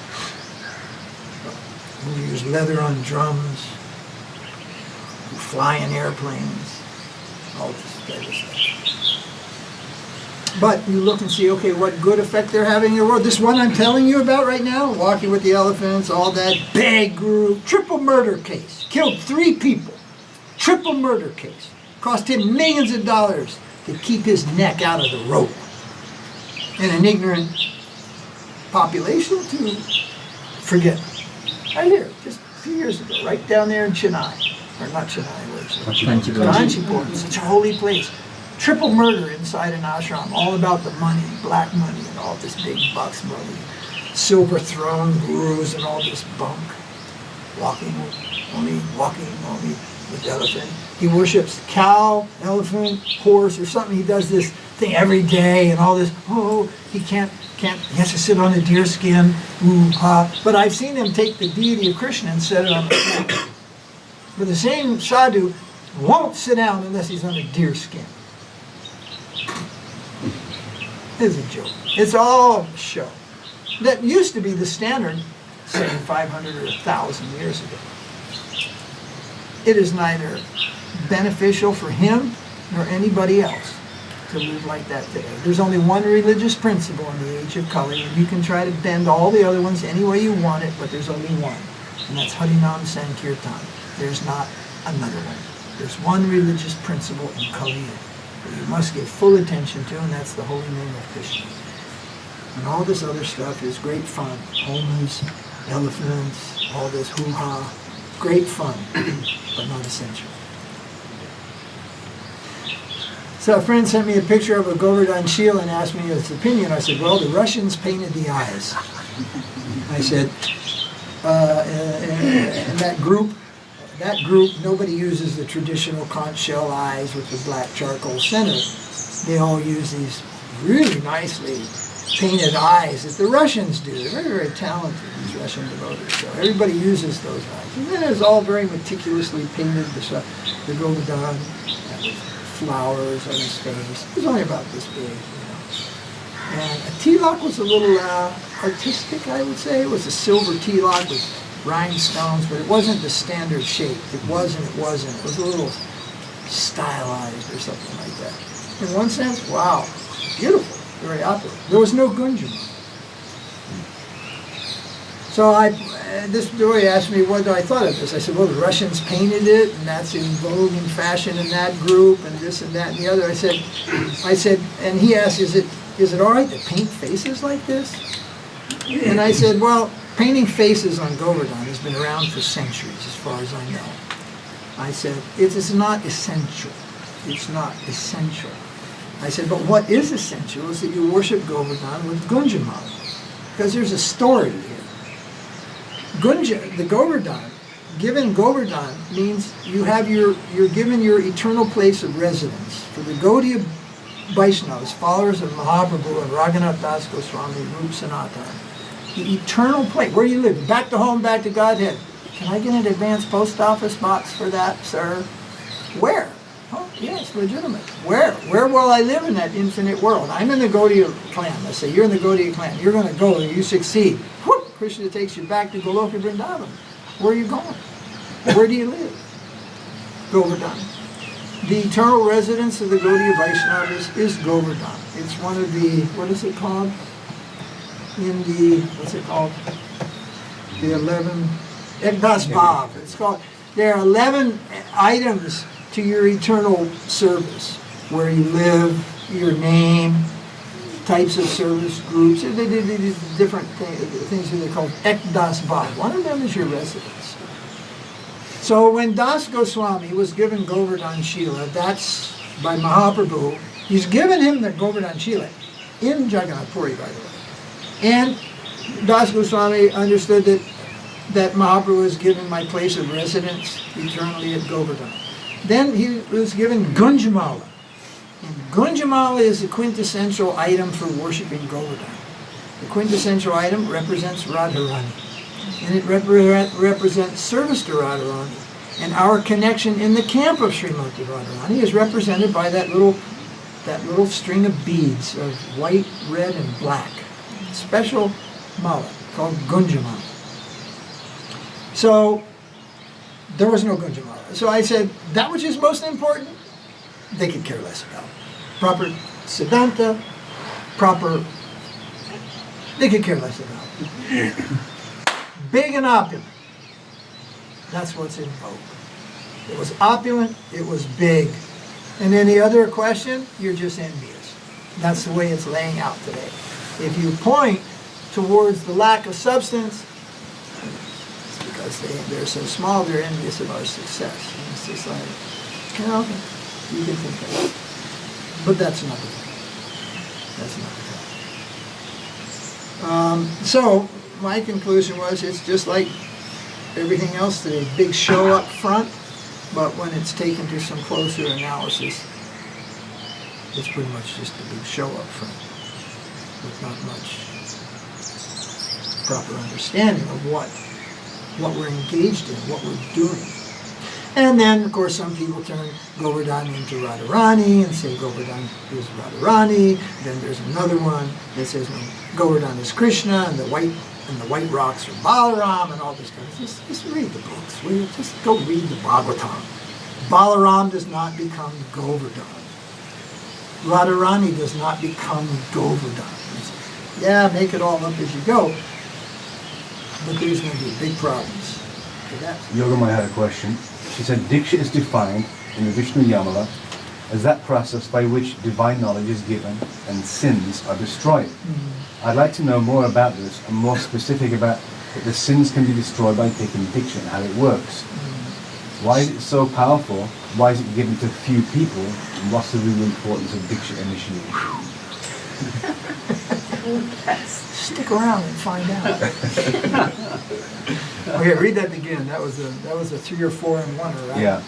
who use leather on drums, who flying airplanes, all this kind of stuff. But you look and see, okay, what good effect they're having in the world. This one I'm telling you about right now, walking with the elephants, all that big group, triple murder case, killed 3 people, triple murder case, cost him millions of dollars to keep his neck out of the rope. And an ignorant population to forget. Right here, just a few years ago, right down there in Chennai, or not Chennai, where's it? Kanchipur, such a holy place. Triple murder inside an ashram, all about the money, black money, and all this big bucks money, silver throne gurus and all this bunk. Walking only with the elephant. He worships cow, elephant, horse, or something. He does this thing every day and all this. Oh, he can't. He has to sit on a deer skin. Ooh, ha. But I've seen him take the deity of Krishna and set it on the neck. But the same sadhu won't sit down unless he's on a deer skin. It's a joke. It's all a show. That used to be the standard, say 500 or 1,000 years ago. It is neither beneficial for him nor anybody else to live like that today. There's only one religious principle in the age of Kali, and you can try to bend all the other ones any way you want it, but there's only one, and that's Harinam Sankirtan. There's not another one. There's one religious principle in Kali that you must give full attention to, and that's the holy name of Krishna. And all this other stuff is great fun. Homas, elephants, all this hoo-ha. Great fun, but not essential. So a friend sent me a picture of a Govardhan shield and asked me his opinion. I said, well, the Russians painted the eyes. I said, and that group, nobody uses the traditional conch shell eyes with the black charcoal center. They all use these really nicely painted eyes that the Russians do. They're very, very talented, these Russian devotees. So everybody uses those eyes. And then it's all very meticulously painted, the Govardhan, with flowers on his face. It was only about this big, And a tilak was a little artistic, I would say. It was a silver tilak with rhinestones, but it wasn't the standard shape. It was and it wasn't. It was a little stylized or something like that. In one sense, wow, beautiful, very opulent. There was no gunjam. So this devotee asked me what I thought of this. I said, well, the Russians painted it, and that's in vogue and fashion in that group, and this and that and the other. I said, and he asked, is it all right to paint faces like this? And I said, well, painting faces on Govardhan has been around for centuries, as far as I know. I said, it is not essential. It's not essential. I said, but what is essential is that you worship Govardhan with Gunjamala, because there's a story here. The Govardhan, given Govardhan means you're given your eternal place of residence. For the Gaudiya Vaiṣṇavas, followers of Mahaprabhu and Raghunath Das Goswami, Rup Sanatan, the eternal place, where you live, back to home, back to Godhead. Can I get an advance post office box for that, sir? Where? Oh, yes, legitimate. Where? Where will I live in that infinite world? I'm in the Gaudiya clan. Let's say you're in the Gaudiya clan. You're going to go and you succeed. Whoop! Krishna takes you back to Goloka Vrindavan. Where are you going? Where do you live? Govardhan. The eternal residence of the Gaudiya Vaiṣṇavas is Govardhan. It's one of the, what is it called? The 11, Ekdas Bhav. It's called, there are 11 items to your eternal service. Where you live, your name, types of service groups, different things that they call Ekdas Bhav. One of them is your residence. So when Das Goswami was given Govardhan Shila, that's by Mahaprabhu, he's given him the Govardhan Shila in Jagannath Puri, by the way. And Das Goswami understood that Mahaprabhu was given my place of residence eternally at Govardhan. Then he was given Gunjamala. And Gunjamala is the quintessential item for worshiping Govardhan. The quintessential item represents Radharani. And it represents service to Radharani. And our connection in the camp of Srimati Radharani is represented by that little string of beads of white, red, and black. Special mala called Gunjamala. So There was no Gunjamala. So I said, that which is most important, they could care less about. Proper Siddhanta, proper, they could care less about. Big and opulent. That's what's in vogue. It was opulent, it was big. And any other question, you're just envious. That's the way it's laying out today. If you point towards the lack of substance, it's because they're so small, they're envious of our success. And it's just like, you know, you can think that. But that's not the thing. That's not the thing. So, my conclusion was it's just like everything else today, big show up front, but when it's taken to some closer analysis, it's pretty much just a big show up front with not much proper understanding of what we're engaged in, what we're doing. And then, of course, some people turn Govardhan into Radharani and say Govardhan is Radharani. Then there's another one that says no, Govardhan is Krishna and the white rocks are Balaram and all this kind of stuff. Just read the books, will you? Just go read the Bhagavatam. Balaram does not become Govardhan. Radharani does not become Govardhan. Yeah, make it all up as you go, but there's going to be big problems for that. Yogamaya had a question. She said, Diksha is defined in the Vishnu Yamala as that process by which divine knowledge is given and sins are destroyed. I'd like to know more about this and more specific about that the sins can be destroyed by taking Diksha and how it works. Why is it so powerful? Why is it given to few people? And what's the real importance of Diksha initiation? Stick around and find out. Okay, read that again. That was a 3 or 4 in 1, right? Yeah.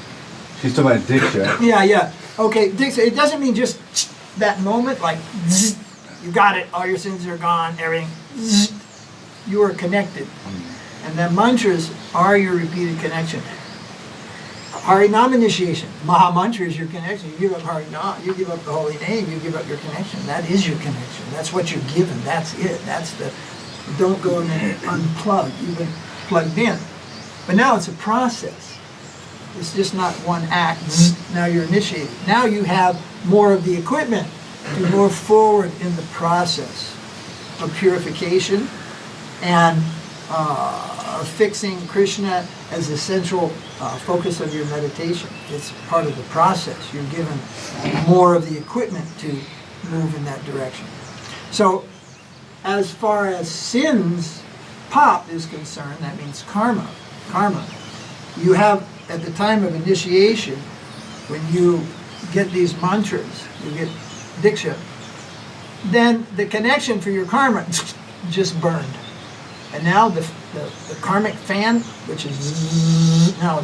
She's talking about Diksha. Yeah. Okay, Diksha, it doesn't mean just that moment, like, zzz, you got it, all your sins are gone, everything, zzz, you are connected. And then mantras are your repeated connection. Harinam initiation, Maha Mantra is your connection. You give up Harinam, you give up the holy name, you give up your connection. That is your connection. That's what you're given. That's it. That's the, don't go and unplug. You've been plugged in. But now it's a process. It's just not one act. Now you're initiated. Now you have more of the equipment to move forward in the process of purification and fixing Krishna as the central focus of your meditation. It's part of the process. You're given more of the equipment to move in that direction. So as far as sins, pop is concerned, that means karma. You have, at the time of initiation, when you get these mantras, you get Diksha, then the connection for your karma just burned. And now the karmic fan, which is now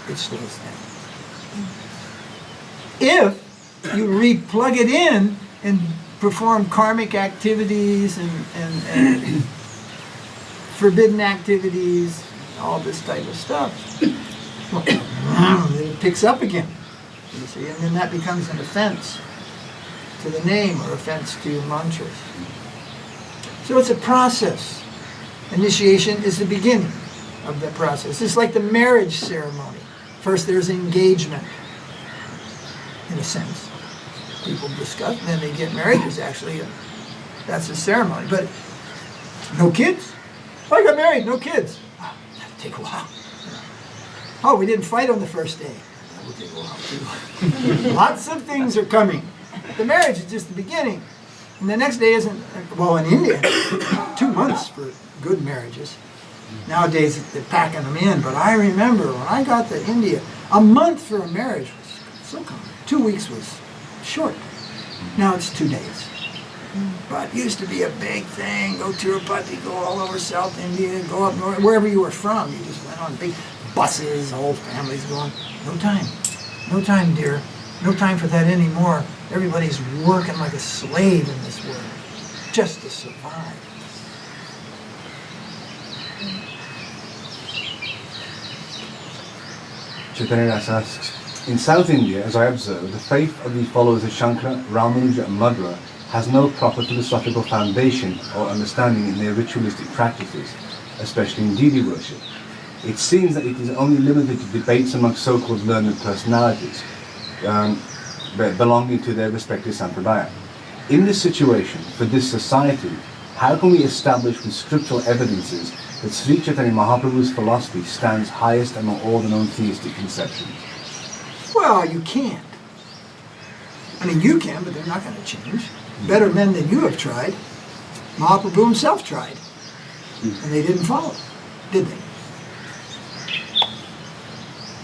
it slows down. If you re-plug it in and perform karmic activities and forbidden activities, all this type of stuff, it picks up again. You see, and then that becomes an offense to the name or offense to mantras. So it's a process. Initiation is the beginning of the process. It's like the marriage ceremony. First there's engagement, in a sense. People discuss, and then they get married. There's actually that's a ceremony. But no kids? Oh, I got married, no kids. Oh, that'll take a while. Oh, we didn't fight on the first day. That will take a while too. Lots of things are coming. The marriage is just the beginning. And the next day isn't, well, in India, 2 months for good marriages. Nowadays, they're packing them in. But I remember when I got to India, a month for a marriage was so common. 2 weeks was short. Now it's 2 days. But it used to be a big thing. Go Tirupati, go all over South India, go up north, wherever you were from. You just went on big buses, whole families going. No time. No time, dear. No time for that anymore. Everybody's working like a slave in this world, just to survive. Chaitanya Das asks, in South India, as I observe, the faith of the followers of Shankara, Ramanuja and Madhva has no proper philosophical foundation or understanding in their ritualistic practices, especially in deity worship. It seems that it is only limited to debates among so-called learned personalities belonging to their respective sampradaya. In this situation, for this society, how can we establish with scriptural evidences that Sri Chaitanya Mahaprabhu's philosophy stands highest among all the known theistic conceptions? Well, you can't. I mean, you can, but they're not going to change. Better men than you have tried. Mahaprabhu himself tried. And they didn't follow, did they?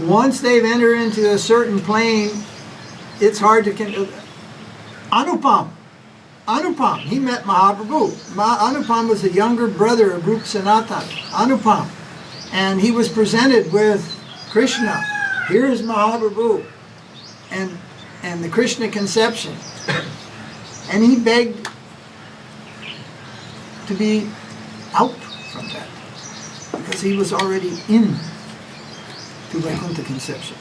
Once they've entered into a certain plane, it's hard to... Anupam, he met Mahaprabhu. Anupam was the younger brother of Rup Sanatan, Anupam. And he was presented with Krishna. Here is Mahaprabhu. And the Krishna conception. And he begged to be out from that. Because he was already in to Vaikuntha conception.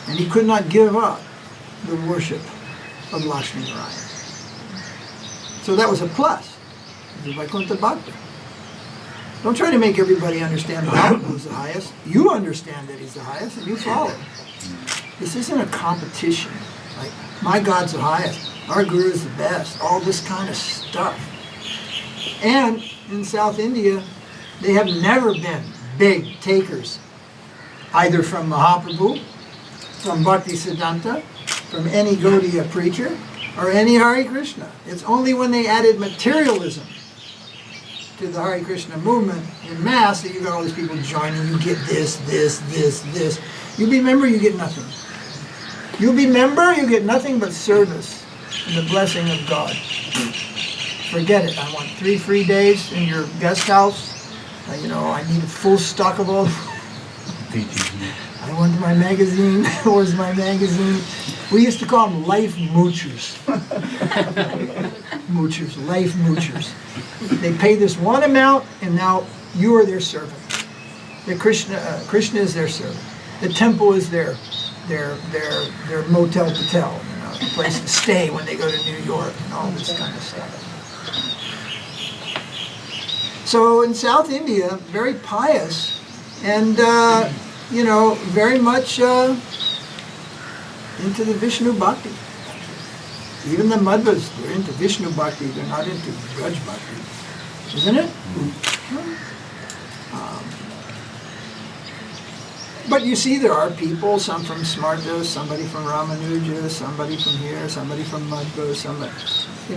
And he could not give up the worship of Lakshmi Narayana. So that was a plus, the Vaikuntha Bhakti. Don't try to make everybody understand Mahaprabhu is the highest. You understand that he's the highest and you follow. This isn't a competition. Like, my God's the highest, our Guru is the best, all this kind of stuff. And in South India, they have never been big takers, either from Mahaprabhu, from Bhakti Siddhanta, from any Gaudiya preacher, or any Hare Krishna. It's only when they added materialism to the Hare Krishna movement in mass that you got all these people joining. You get this. You be member, you get nothing. You be member, you get nothing but service and the blessing of God. Forget it. I want 3 free days in your guest house. I need a full stock of all. I want my magazine. Where's my magazine? We used to call them life moochers. Life moochers. They pay this one amount, and now you are their servant. The Krishna is their servant. The temple is their motel patel, the place to stay when they go to New York and all this kind of stuff. So in South India, very pious and very much into the Vishnu Bhakti. Even the Madhvas, they're into Vishnu Bhakti, they're not into Braj Bhakti. Isn't it? But you see, there are people, some from Smarta, somebody from Ramanuja, somebody from here, somebody from Madhva, somebody,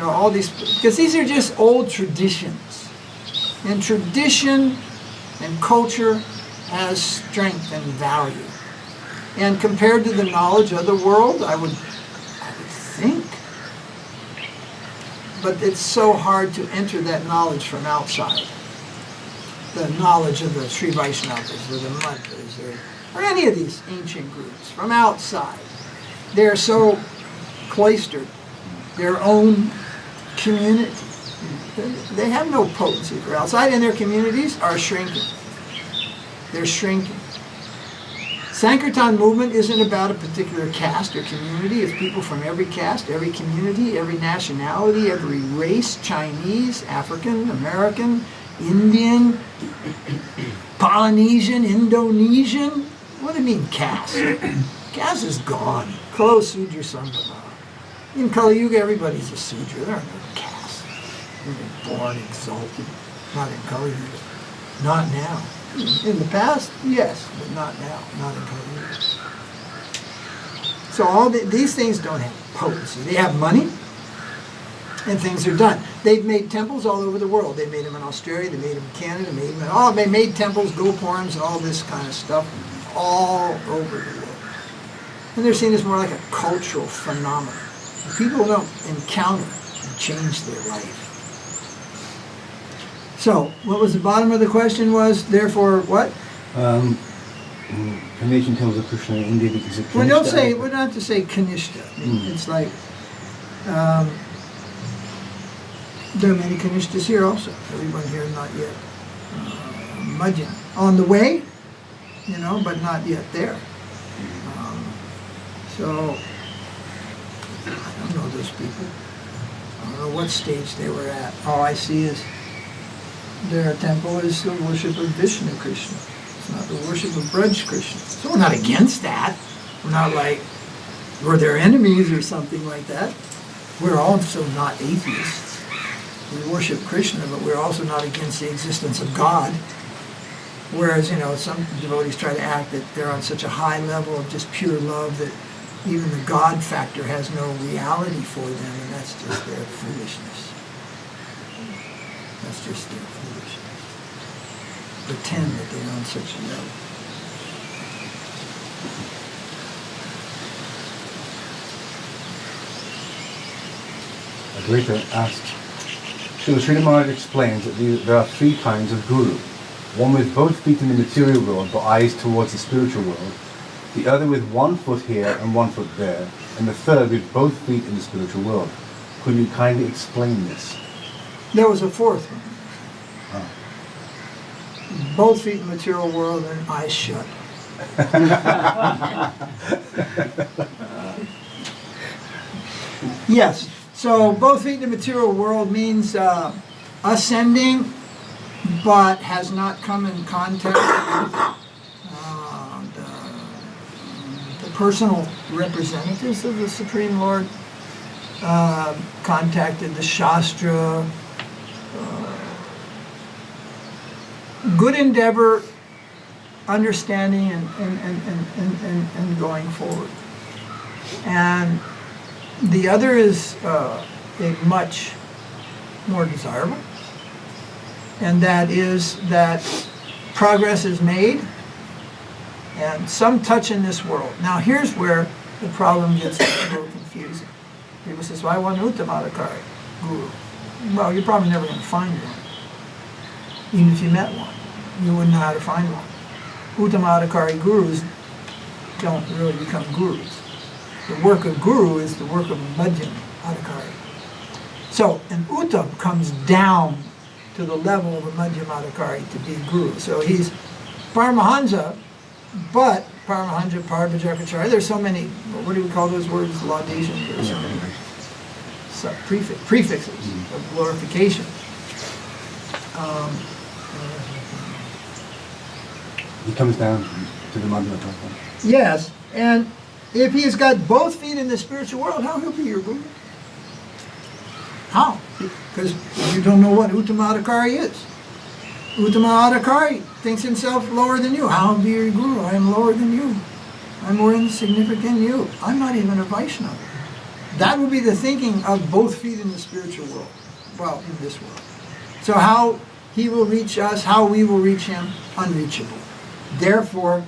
all these, because these are just old traditions. And tradition and culture has strength and value. And compared to the knowledge of the world, I would think. But it's so hard to enter that knowledge from outside. The knowledge of the Sri Vaishnavas or the Madhvas or any of these ancient groups from outside. They're so cloistered, their own community. They have no potency for outside, and their communities are shrinking. They're shrinking. Sankirtan movement isn't about a particular caste or community. It's people from every caste, every community, every nationality, every race, Chinese, African, American, Indian, Polynesian, Indonesian. What do you mean caste? Caste is gone. Kalo Sudra Sambhava. In Kali Yuga, everybody's a Sudra. There are no castes. They're born exalted. Not in Kali Yuga. Not now. In the past, yes, but not now. Not in Kali Yuga. So all these things don't have potency. They have money, and things are done. They've made temples all over the world. They made them in Australia, they made them in Canada, they made temples, gopurams, and all this kind of stuff all over the world. And they're seen as more like a cultural phenomenon. People don't encounter and change their life. So, what was the bottom of the question was, therefore, what? Canadian temples of Krishna in India because of Well, don't say, we're not to say Kanishta. It's like, there are many Kanishtas here also. Everyone here not yet. Madhya. On the way, but not yet there. So, I don't know those people. I don't know what stage they were at. All I see is their temple is the worship of Vishnu Krishna. It's not the worship of Braj Krishna. So we're not against that. We're not like we're their enemies or something like that. We're also not atheists. We worship Krishna, but we're also not against the existence of God. Whereas, some devotees try to act that they're on such a high level of just pure love that even the God factor has no reality for them, and that's just their foolishness. That's just their foolishness. Pretend that they're on such a level. Advaita asks, Srila Maharaj explains that there are three kinds of guru. One with both feet in the material world but eyes towards the spiritual world, the other with one foot here and one foot there, and the third with both feet in the spiritual world. Could you kindly explain this? There was a fourth one. Oh. Both feet in the material world and eyes shut. Yes, so both feet in the material world means ascending, but has not come in contact with the personal representatives of the Supreme Lord, contacted the Shastra, good endeavor, understanding and going forward. And the other is a much more desirable, and that is that progress is made and some touch in this world. Now here's where the problem gets a little confusing. People say, well, I want Uttamadakari guru. Well, you're probably never going to find one. Even if you met one, you wouldn't know how to find one. Uttamadakari gurus don't really become gurus. The work of guru is the work of Madhyam Adhikari. So an Uttam comes down to the level of a Madhyam Adhikari to be guru. So he's Paramahansa, but Paramahansa, Parabhajakacharya, there's so many, what do we call those words, laudations, there's so many prefixes of glorification. He comes down to the Madhyama Tattva. Yes, and if he's got both feet in the spiritual world, how he'll be your guru? How? Because you don't know what Uttamadhikari is. Uttamadhikari thinks himself lower than you. How be your guru? I am lower than you. I'm more insignificant than you. I'm not even a Vaishnava. That would be the thinking of both feet in the spiritual world. Well, in this world. So how he will reach us, how we will reach him, unreachable. Therefore,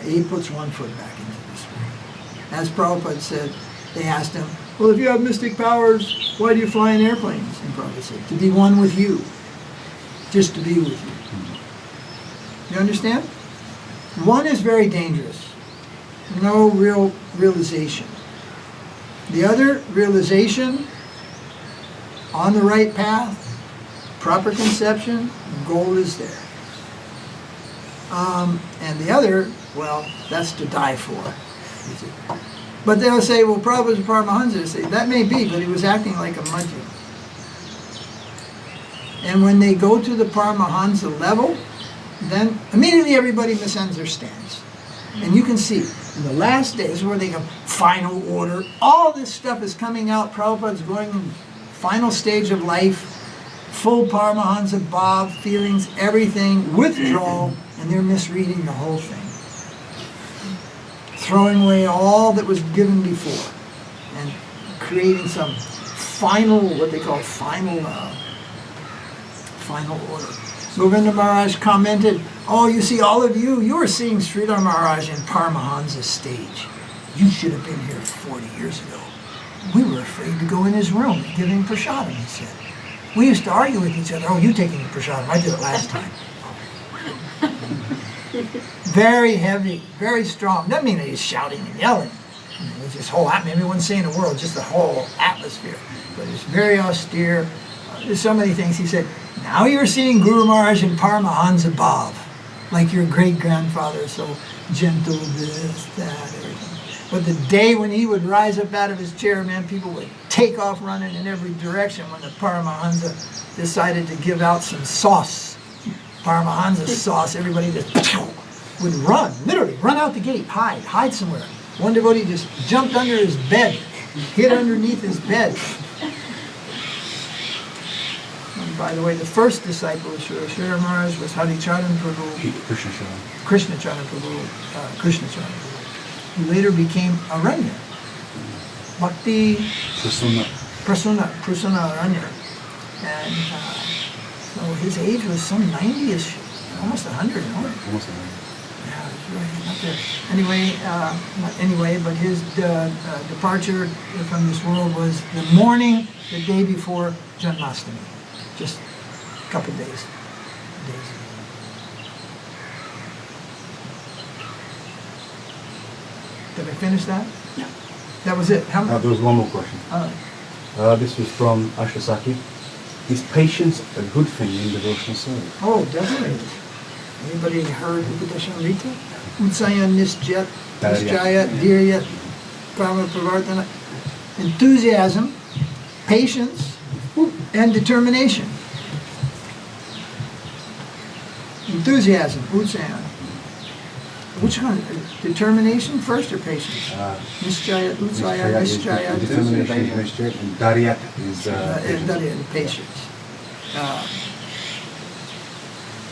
he puts one foot back into this world. As Prabhupada said, they asked him, well, if you have mystic powers, why do you fly in airplanes? And Prabhupada said, to be one with you. Just to be with you. You understand? One is very dangerous. No real realization. The other, realization, on the right path, proper conception, goal is there. And the other, well, that's to die for. But they'll say, well, Prabhupada's a Paramahansa. They say, that may be, but he was acting like a Madhyam. And when they go to the Paramahansa level, then immediately everybody misunderstands. And you can see, in the last days where they go, final order, all this stuff is coming out. Prabhupada's going in final stage of life, full Paramahansa bhav, feelings, everything, withdrawal, and they're misreading the whole thing. Throwing away all that was given before and creating some final, what they call final order. Govinda Maharaj commented, oh, you see, all of you are seeing Sridhara Maharaj in Paramahansa stage. You should have been here 40 years ago. We were afraid to go in his room and give him prasadam, he said. We used to argue with each other, oh, you taking the prasadam, I did it last time. Very heavy, very strong. Doesn't mean that he's shouting and yelling. I mean, it's this whole, maybe one saying the world, just the whole atmosphere. But it's very austere. There's so many things. He said, now you're seeing Guru Maharaj in Paramahansa bhav, like your great-grandfather, so gentle, this, that, everything. But the day when he would rise up out of his chair, man, people would take off running in every direction when the Paramahansa decided to give out some sauce. Paramahansa sauce, everybody just would run, literally run out the gate, hide somewhere. One devotee just jumped under his bed, hid underneath his bed. And by the way, the first disciple of Srila Maharaj was Haricharan Prabhu, Krishna Charan Prabhu, who later became Aranya. Bhakti Prasunna Aranya. And so his age was some 90-ish, almost 100, no? Almost 100. Yeah, it's really not there. Anyway, not anyway, but his departure from this world was the morning, the day before Janmashtami. Just a couple days. Did I finish that? No. That was it. How There was one more question. This was from Ashasaki. Is patience a good thing in devotional service? Oh, definitely. Anybody heard Upadeshamrita? Utsaya Nisjat, Nischaya, Dhirya, Prama Pravartana. Enthusiasm, patience, and determination. Enthusiasm, Utsaya. Which one? Determination first or patience? Nischaya, Utsaya, Nischaya. Determination is Nischaya, and Daryat is And patience.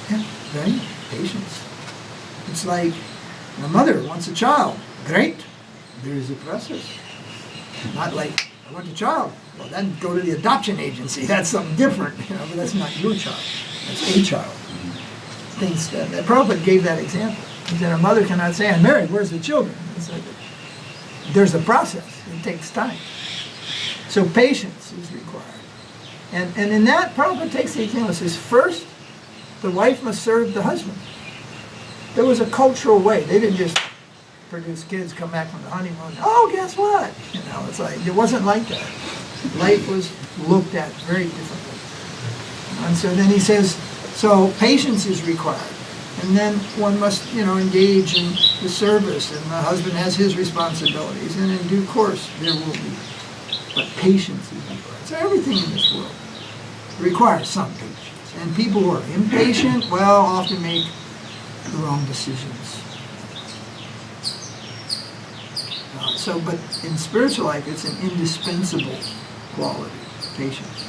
Yeah, right? Patience. It's like a mother wants a child. Great. There is a process. Not like, I want a child. Well, then go to the adoption agency. That's something different. But that's not your child. That's a child. Things that Prabhupada gave that example. He said a mother cannot say, I'm married, where's the children? It's like, there's a process. It takes time. So patience is required. And in that, Prabhupada takes the example. It says, first, the wife must serve the husband. There was a cultural way. They didn't just produce kids, come back from the honeymoon. Oh, guess what? It's like, it wasn't like that. Life was looked at very differently. And so then he says, so patience is required. And then one must, engage in the service, and the husband has his responsibilities, and in due course there will be. But patience is required. So everything in this world requires some patience. And people who are impatient, often make the wrong decisions. But in spiritual life, it's an indispensable quality, patience.